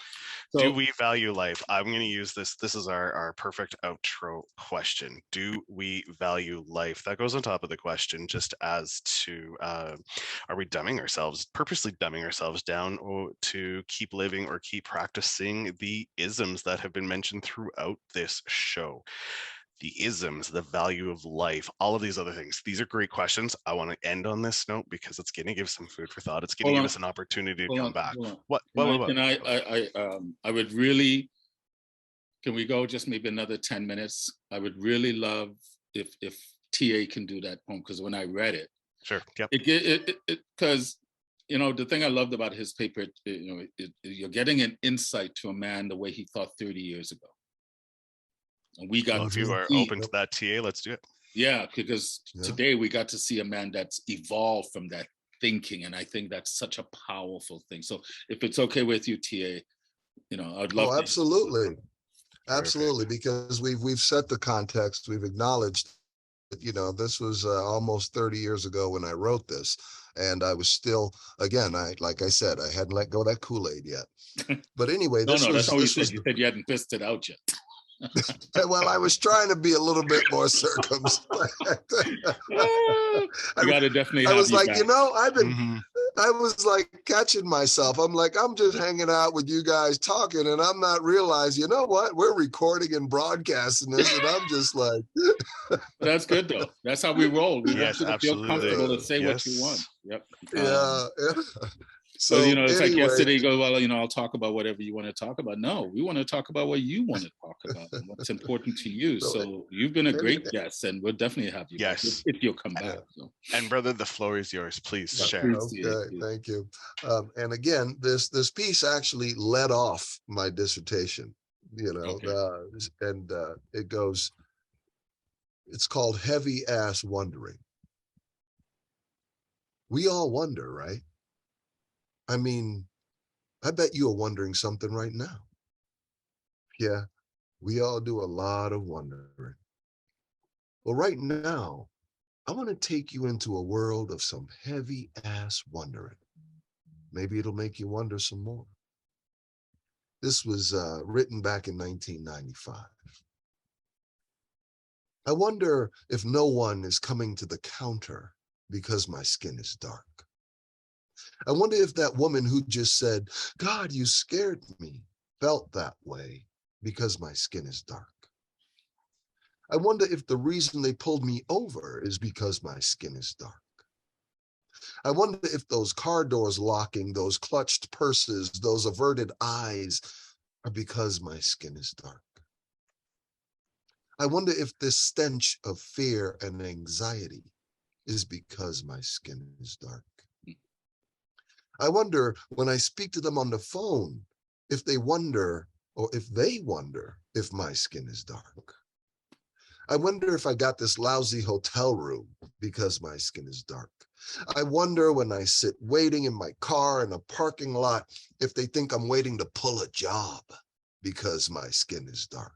Do So we value life? I'm going to use this. This is our perfect outro question. Do we value life? That goes on top of the question, just as to are we dumbing ourselves, purposely dumbing ourselves down to keep living or keep practicing the isms that have been mentioned throughout this show? The isms, the value of life, all of these other things. These are great questions. I want to end on this note because it's going to give some food for thought. It's going to give us an opportunity to come back. What? I would really, can we go just maybe another 10 minutes? I would really love if TA can do that poem, because when I read it, Sure. Yep. Because the thing I loved about his paper, you're getting an insight to a man the way he thought 30 years ago. And we got, well, if you are open to that, TA, let's do it. Yeah, because today we got to see a man that's evolved from that thinking, and I think that's such a powerful thing. So if it's okay with you, TA, I'd love. Oh, absolutely, absolutely, because we've set the context. We've acknowledged that, this was almost 30 years ago when I wrote this, and I was still, again, like I said, I hadn't let go of that Kool-Aid yet. But anyway, that's all you said. You said you hadn't pissed it out yet. Well, I was trying to be a little bit more circumspect. You gotta definitely. I was like, I was like catching myself. I'm like, I'm just hanging out with you guys talking, and I'm not realizing, you know what? We're recording and broadcasting this, and I'm just like. That's good though. That's how we roll. We want you to feel comfortable to say what you want. Yep. Yeah. So it's like yesterday. You go, well, I'll talk about whatever you want to talk about. No, we want to talk about what you want to talk about and what's important to you. So you've been a great guest, and we'll definitely have you. Yes, if you'll come back. So. And brother, the floor is yours. Please share. Okay, thank you. And again, this piece actually led off my dissertation. And it goes. It's called Heavy Ass Wondering. We all wonder, right? I mean, I bet you are wondering something right now. Yeah, we all do a lot of wondering. Well, right now, I want to take you into a world of some heavy ass wondering. Maybe it'll make you wonder some more. This was written back in 1995. I wonder if no one is coming to the counter because my skin is dark. I wonder if that woman who just said, God, you scared me, felt that way because my skin is dark. I wonder if the reason they pulled me over is because my skin is dark. I wonder if those car doors locking, those clutched purses, those averted eyes are because my skin is dark. I wonder if this stench of fear and anxiety is because my skin is dark. I wonder when I speak to them on the phone, if they wonder if my skin is dark. I wonder if I got this lousy hotel room because my skin is dark. I wonder when I sit waiting in my car in a parking lot, if they think I'm waiting to pull a job because my skin is dark.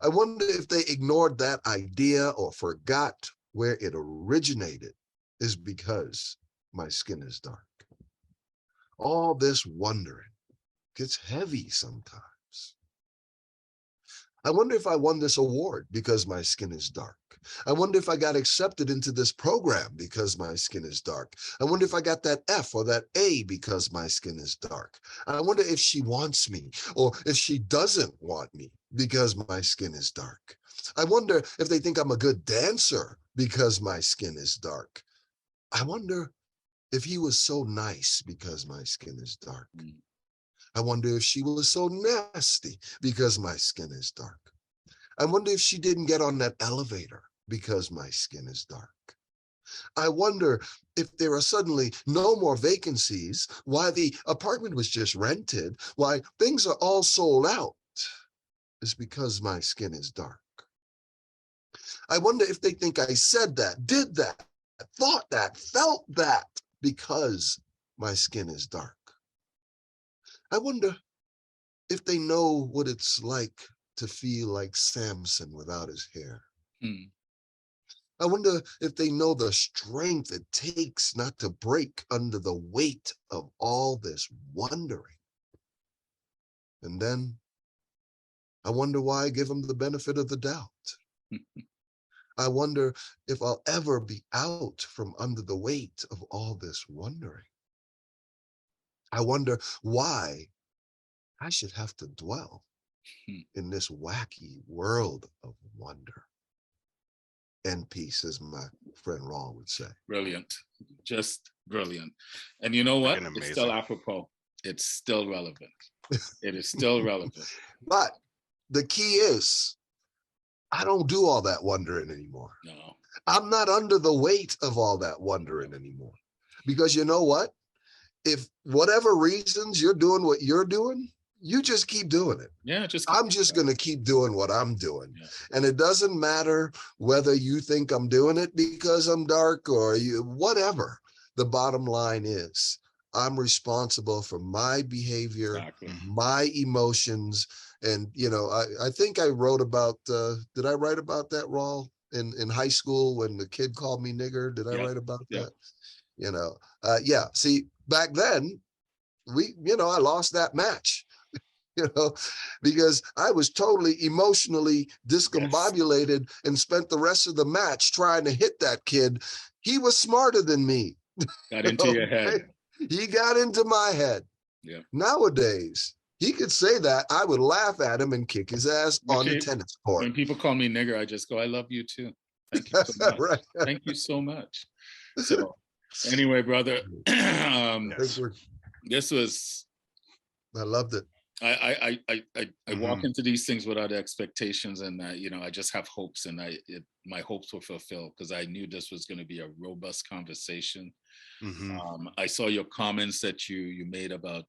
I wonder if they ignored that idea or forgot where it originated is because my skin is dark. All this wondering gets heavy sometimes. I wonder if I won this award because my skin is dark. I wonder if I got accepted into this program because my skin is dark. I wonder if I got that F or that A because my skin is dark. I wonder if she wants me or if she doesn't want me because my skin is dark. I wonder if they think I'm a good dancer because my skin is dark. I wonder if he was so nice because my skin is dark. I wonder if she was so nasty because my skin is dark. I wonder if she didn't get on that elevator because my skin is dark. I wonder if there are suddenly no more vacancies, why the apartment was just rented, why things are all sold out. It's because my skin is dark. I wonder if they think I said that, did that, thought that, felt that because my skin is dark. I wonder if they know what it's like to feel like Samson without his hair. Hmm. I wonder if they know the strength it takes not to break under the weight of all this wondering. And then I wonder why I give them the benefit of the doubt. I wonder if I'll ever be out from under the weight of all this wondering. I wonder why I should have to dwell in this wacky world of wonder and peace, as my friend Rawle would say. Brilliant, just brilliant. And you know what? Freaking It's still amazing. apropos. It's still relevant. It is still relevant. But the key is, I don't do all that wondering anymore. No. I'm not under the weight of all that wondering anymore. Because you know what? If whatever reasons you're doing what you're doing, you just keep doing it. Yeah, I'm just going to keep doing what I'm doing. Yeah. And it doesn't matter whether you think I'm doing it because I'm dark or you, whatever. The bottom line is I'm responsible for my behavior, Exactly. my emotions. And, you know, I think I wrote about, did I write about that, Rawle, in high school when the kid called me nigger? Did I write about that? You know, yeah. See, back then, I lost that match. Because I was totally emotionally discombobulated and spent the rest of the match trying to hit that kid. He was smarter than me. Got into your head. He got into my head. Yeah. Nowadays, he could say that. I would laugh at him and kick his ass on the tennis court. When people call me nigger, I just go, I love you too. Thank you so much. Right. Thank you so much. So anyway, brother, this was, I loved it. I walk into these things without expectations, and I just have hopes, and my hopes were fulfilled because I knew this was going to be a robust conversation. I saw your comments that you made about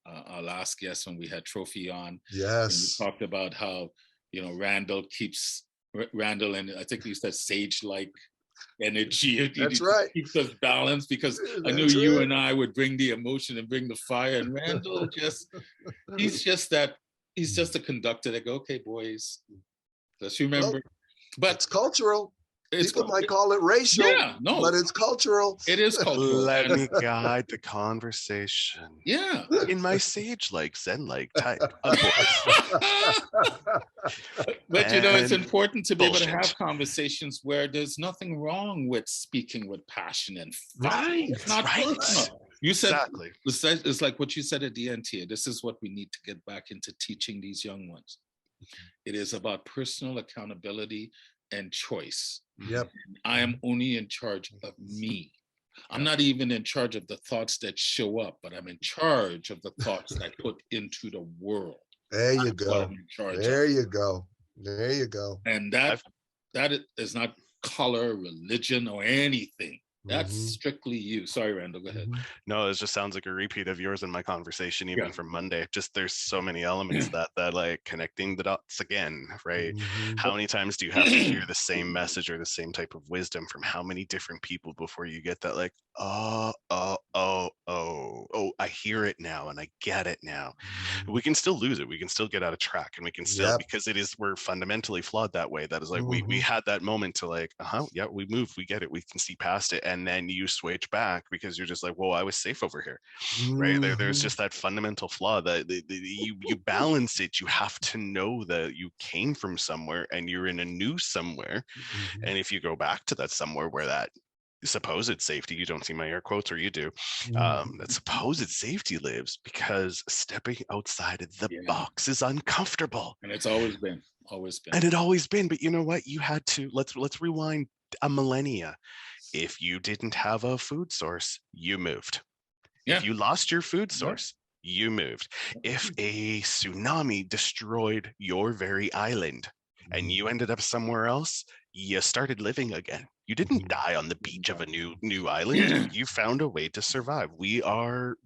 our last guest when we had Trophy on. Yes. And you talked about how Randall and I think you said sage-like energy. That's right. Keeps us balanced because I knew you and I would bring the emotion and bring the fire. And Randall he's just a conductor that go, okay, boys, let's remember. Well, but it's cultural. People might call it racial, but it's cultural. It is cultural. Let me guide the conversation. Yeah. In my sage-like, Zen-like type of But it's important to be able to have conversations where there's nothing wrong with speaking with passion and right. It's not personal. You said exactly. It's like what you said at the end here. This is what we need to get back into teaching these young ones. It is about personal accountability and choice. Yep. I am only in charge of me. I'm not even in charge of the thoughts that show up, but I'm in charge of the thoughts that I put into the world. There you go. There you go. There you go. And that is not color, religion, or anything. That's strictly you. Sorry, Randall, go ahead. No, it just sounds like a repeat of yours and my conversation, even from Monday. Just there's so many elements that like connecting the dots again, right? How many times do you have to hear the same message or the same type of wisdom from how many different people before you get that like, oh, I hear it now and I get it now. We can still lose it. We can still get out of track, and we can still, because we're fundamentally flawed that way. That is like, we had that moment to like, we moved, we get it, we can see past it. And then you switch back because you're just like, whoa, I was safe over here, right? There's just that fundamental flaw that you balance it. You have to know that you came from somewhere and you're in a new somewhere. And if you go back to that somewhere where that supposed safety, you don't see my air quotes, or you do, that supposed safety lives, because stepping outside of the box is uncomfortable. And it's always been. And it always been. But you know what? You had to, let's rewind a millennia. If you didn't have a food source, you moved. If you lost your food source, you moved. If a tsunami destroyed your very island and you ended up somewhere else, you started living again. You didn't die on the beach of a new island. You found a way to survive. We are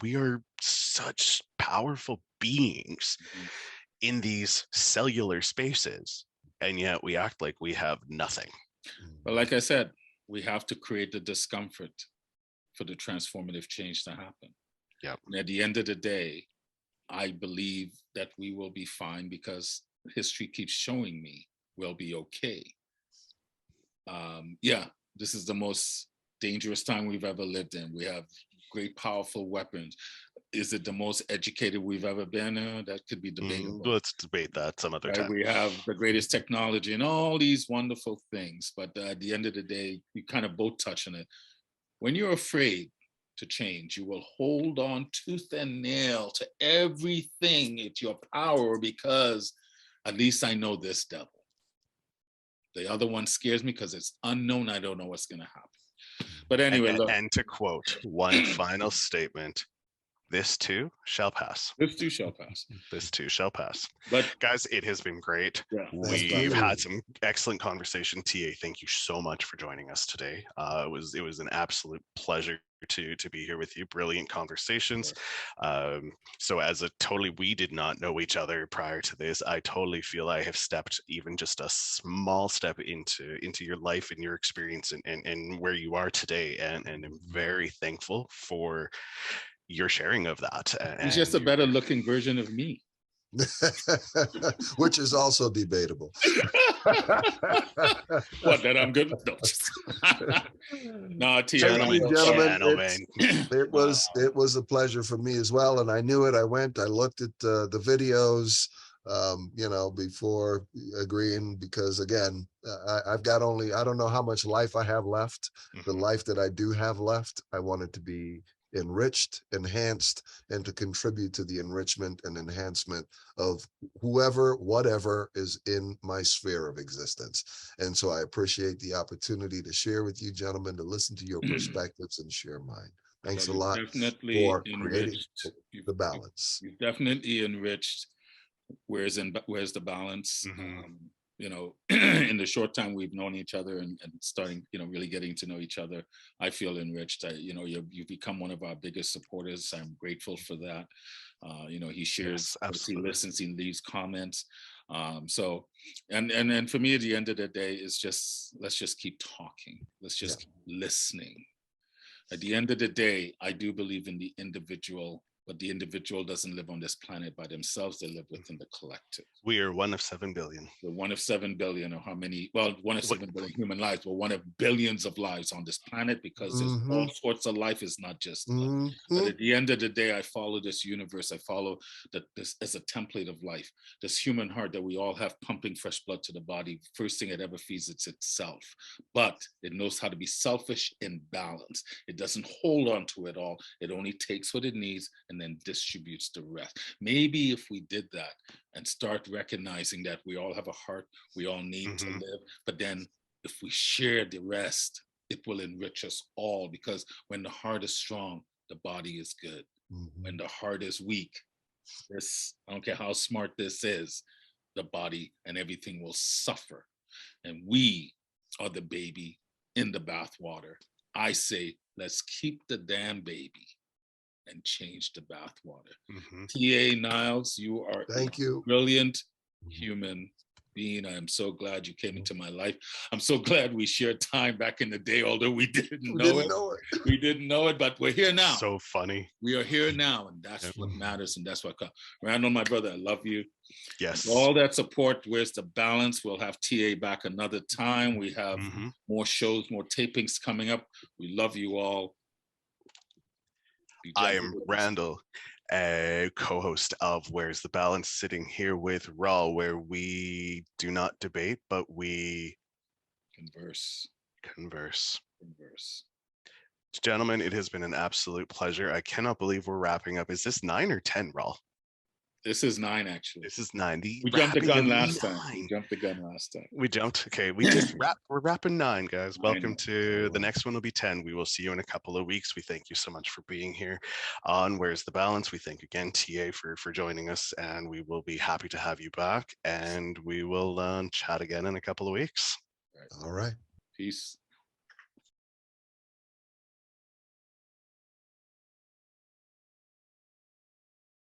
such powerful beings in these cellular spaces, and yet we act like we have nothing. But like I said, we have to create the discomfort for the transformative change to happen. Yep. And at the end of the day, I believe that we will be fine because history keeps showing me we'll be okay. Yeah, this is the most dangerous time we've ever lived in. We have great, powerful weapons. Is it the most educated we've ever been? That could be debatable. Let's debate that some other time. We have the greatest technology and all these wonderful things, but at the end of the day, we kind of both touch on it. When you're afraid to change, you will hold on tooth and nail to everything at your power because at least I know this devil. The other one scares me because it's unknown. I don't know what's going to happen. But anyway, look. And to quote one final statement, this too shall pass. This too shall pass. This too shall pass. But guys, it has been great. Yeah, we've had some excellent conversation. TA, thank you so much for joining us today. It was an absolute pleasure to be here with you. Brilliant conversations. So as we did not know each other prior to this, I totally feel I have stepped even just a small step into your life and your experience and where you are today, and I'm very thankful for your sharing of that. He's just a better looking version of me. Which is also debatable. What, that I'm good? No, gentlemen, it was a pleasure for me as well, and I knew it. I looked at the videos, before agreeing, because again, I've got I don't know how much life I have left. The life that I do have left, I want it to be enriched, enhanced, and to contribute to the enrichment and enhancement of whatever is in my sphere of existence. And so I appreciate the opportunity to share with you, gentlemen, to listen to your perspectives and share mine. Thanks a lot for creating the balance. You've definitely enriched. Where's the balance? In the short time we've known each other and starting, really getting to know each other, I feel enriched. You've become one of our biggest supporters. I'm grateful for that. He shares, he listens, he leaves comments. And for me, at the end of the day, it's just, let's just keep talking. Let's just keep listening. At the end of the day, I do believe in the individual, but the individual doesn't live on this planet by themselves. They live within the collective. We are 1 of 7 billion. We're 1 of 7 billion, or how many? Well, 1 of 7 billion human lives. We're 1 of billions of lives on this planet, because there's all sorts of life. Is not just love. But at the end of the day, I follow this universe. I follow this as a template of life. This human heart that we all have pumping fresh blood to the body. First thing it ever feeds it's itself. But it knows how to be selfish and balanced. It doesn't hold on to it all. It only takes what it needs and then distributes the rest. Maybe if we did that and start recognizing that we all have a heart, we all need to live, but then if we share the rest, it will enrich us all, because when the heart is strong, the body is good. When the heart is weak, I don't care how smart this is, the body and everything will suffer. And we are the baby in the bathwater. I say, let's keep the damn baby and change the bathwater. TA Niles, you are a brilliant human being. I am so glad you came into my life. I'm so glad we shared time back in the day, although we didn't know it. We didn't know it, but we're here now. So funny. We are here now, and that's what matters, and that's what counts. Randall, my brother, I love you. Yes. All that support. Where's the balance? We'll have TA back another time. We have more shows, more tapings coming up. We love you all. I am Randall, co-host of Where's the Balance, sitting here with Rawle, where we do not debate, but we converse. Gentlemen, it has been an absolute pleasure. I cannot believe we're wrapping up. Is this 9 or 10, Rawle? This is 9, actually. This is 9. We jumped the gun last time. We jumped. Okay, we just we're wrapping 9, guys. Welcome to the next one. Will be 10. We will see you in a couple of weeks. We thank you so much for being here on Where's the Balance. We thank again TA for joining us, and we will be happy to have you back. And we will chat again in a couple of weeks. All right. Peace.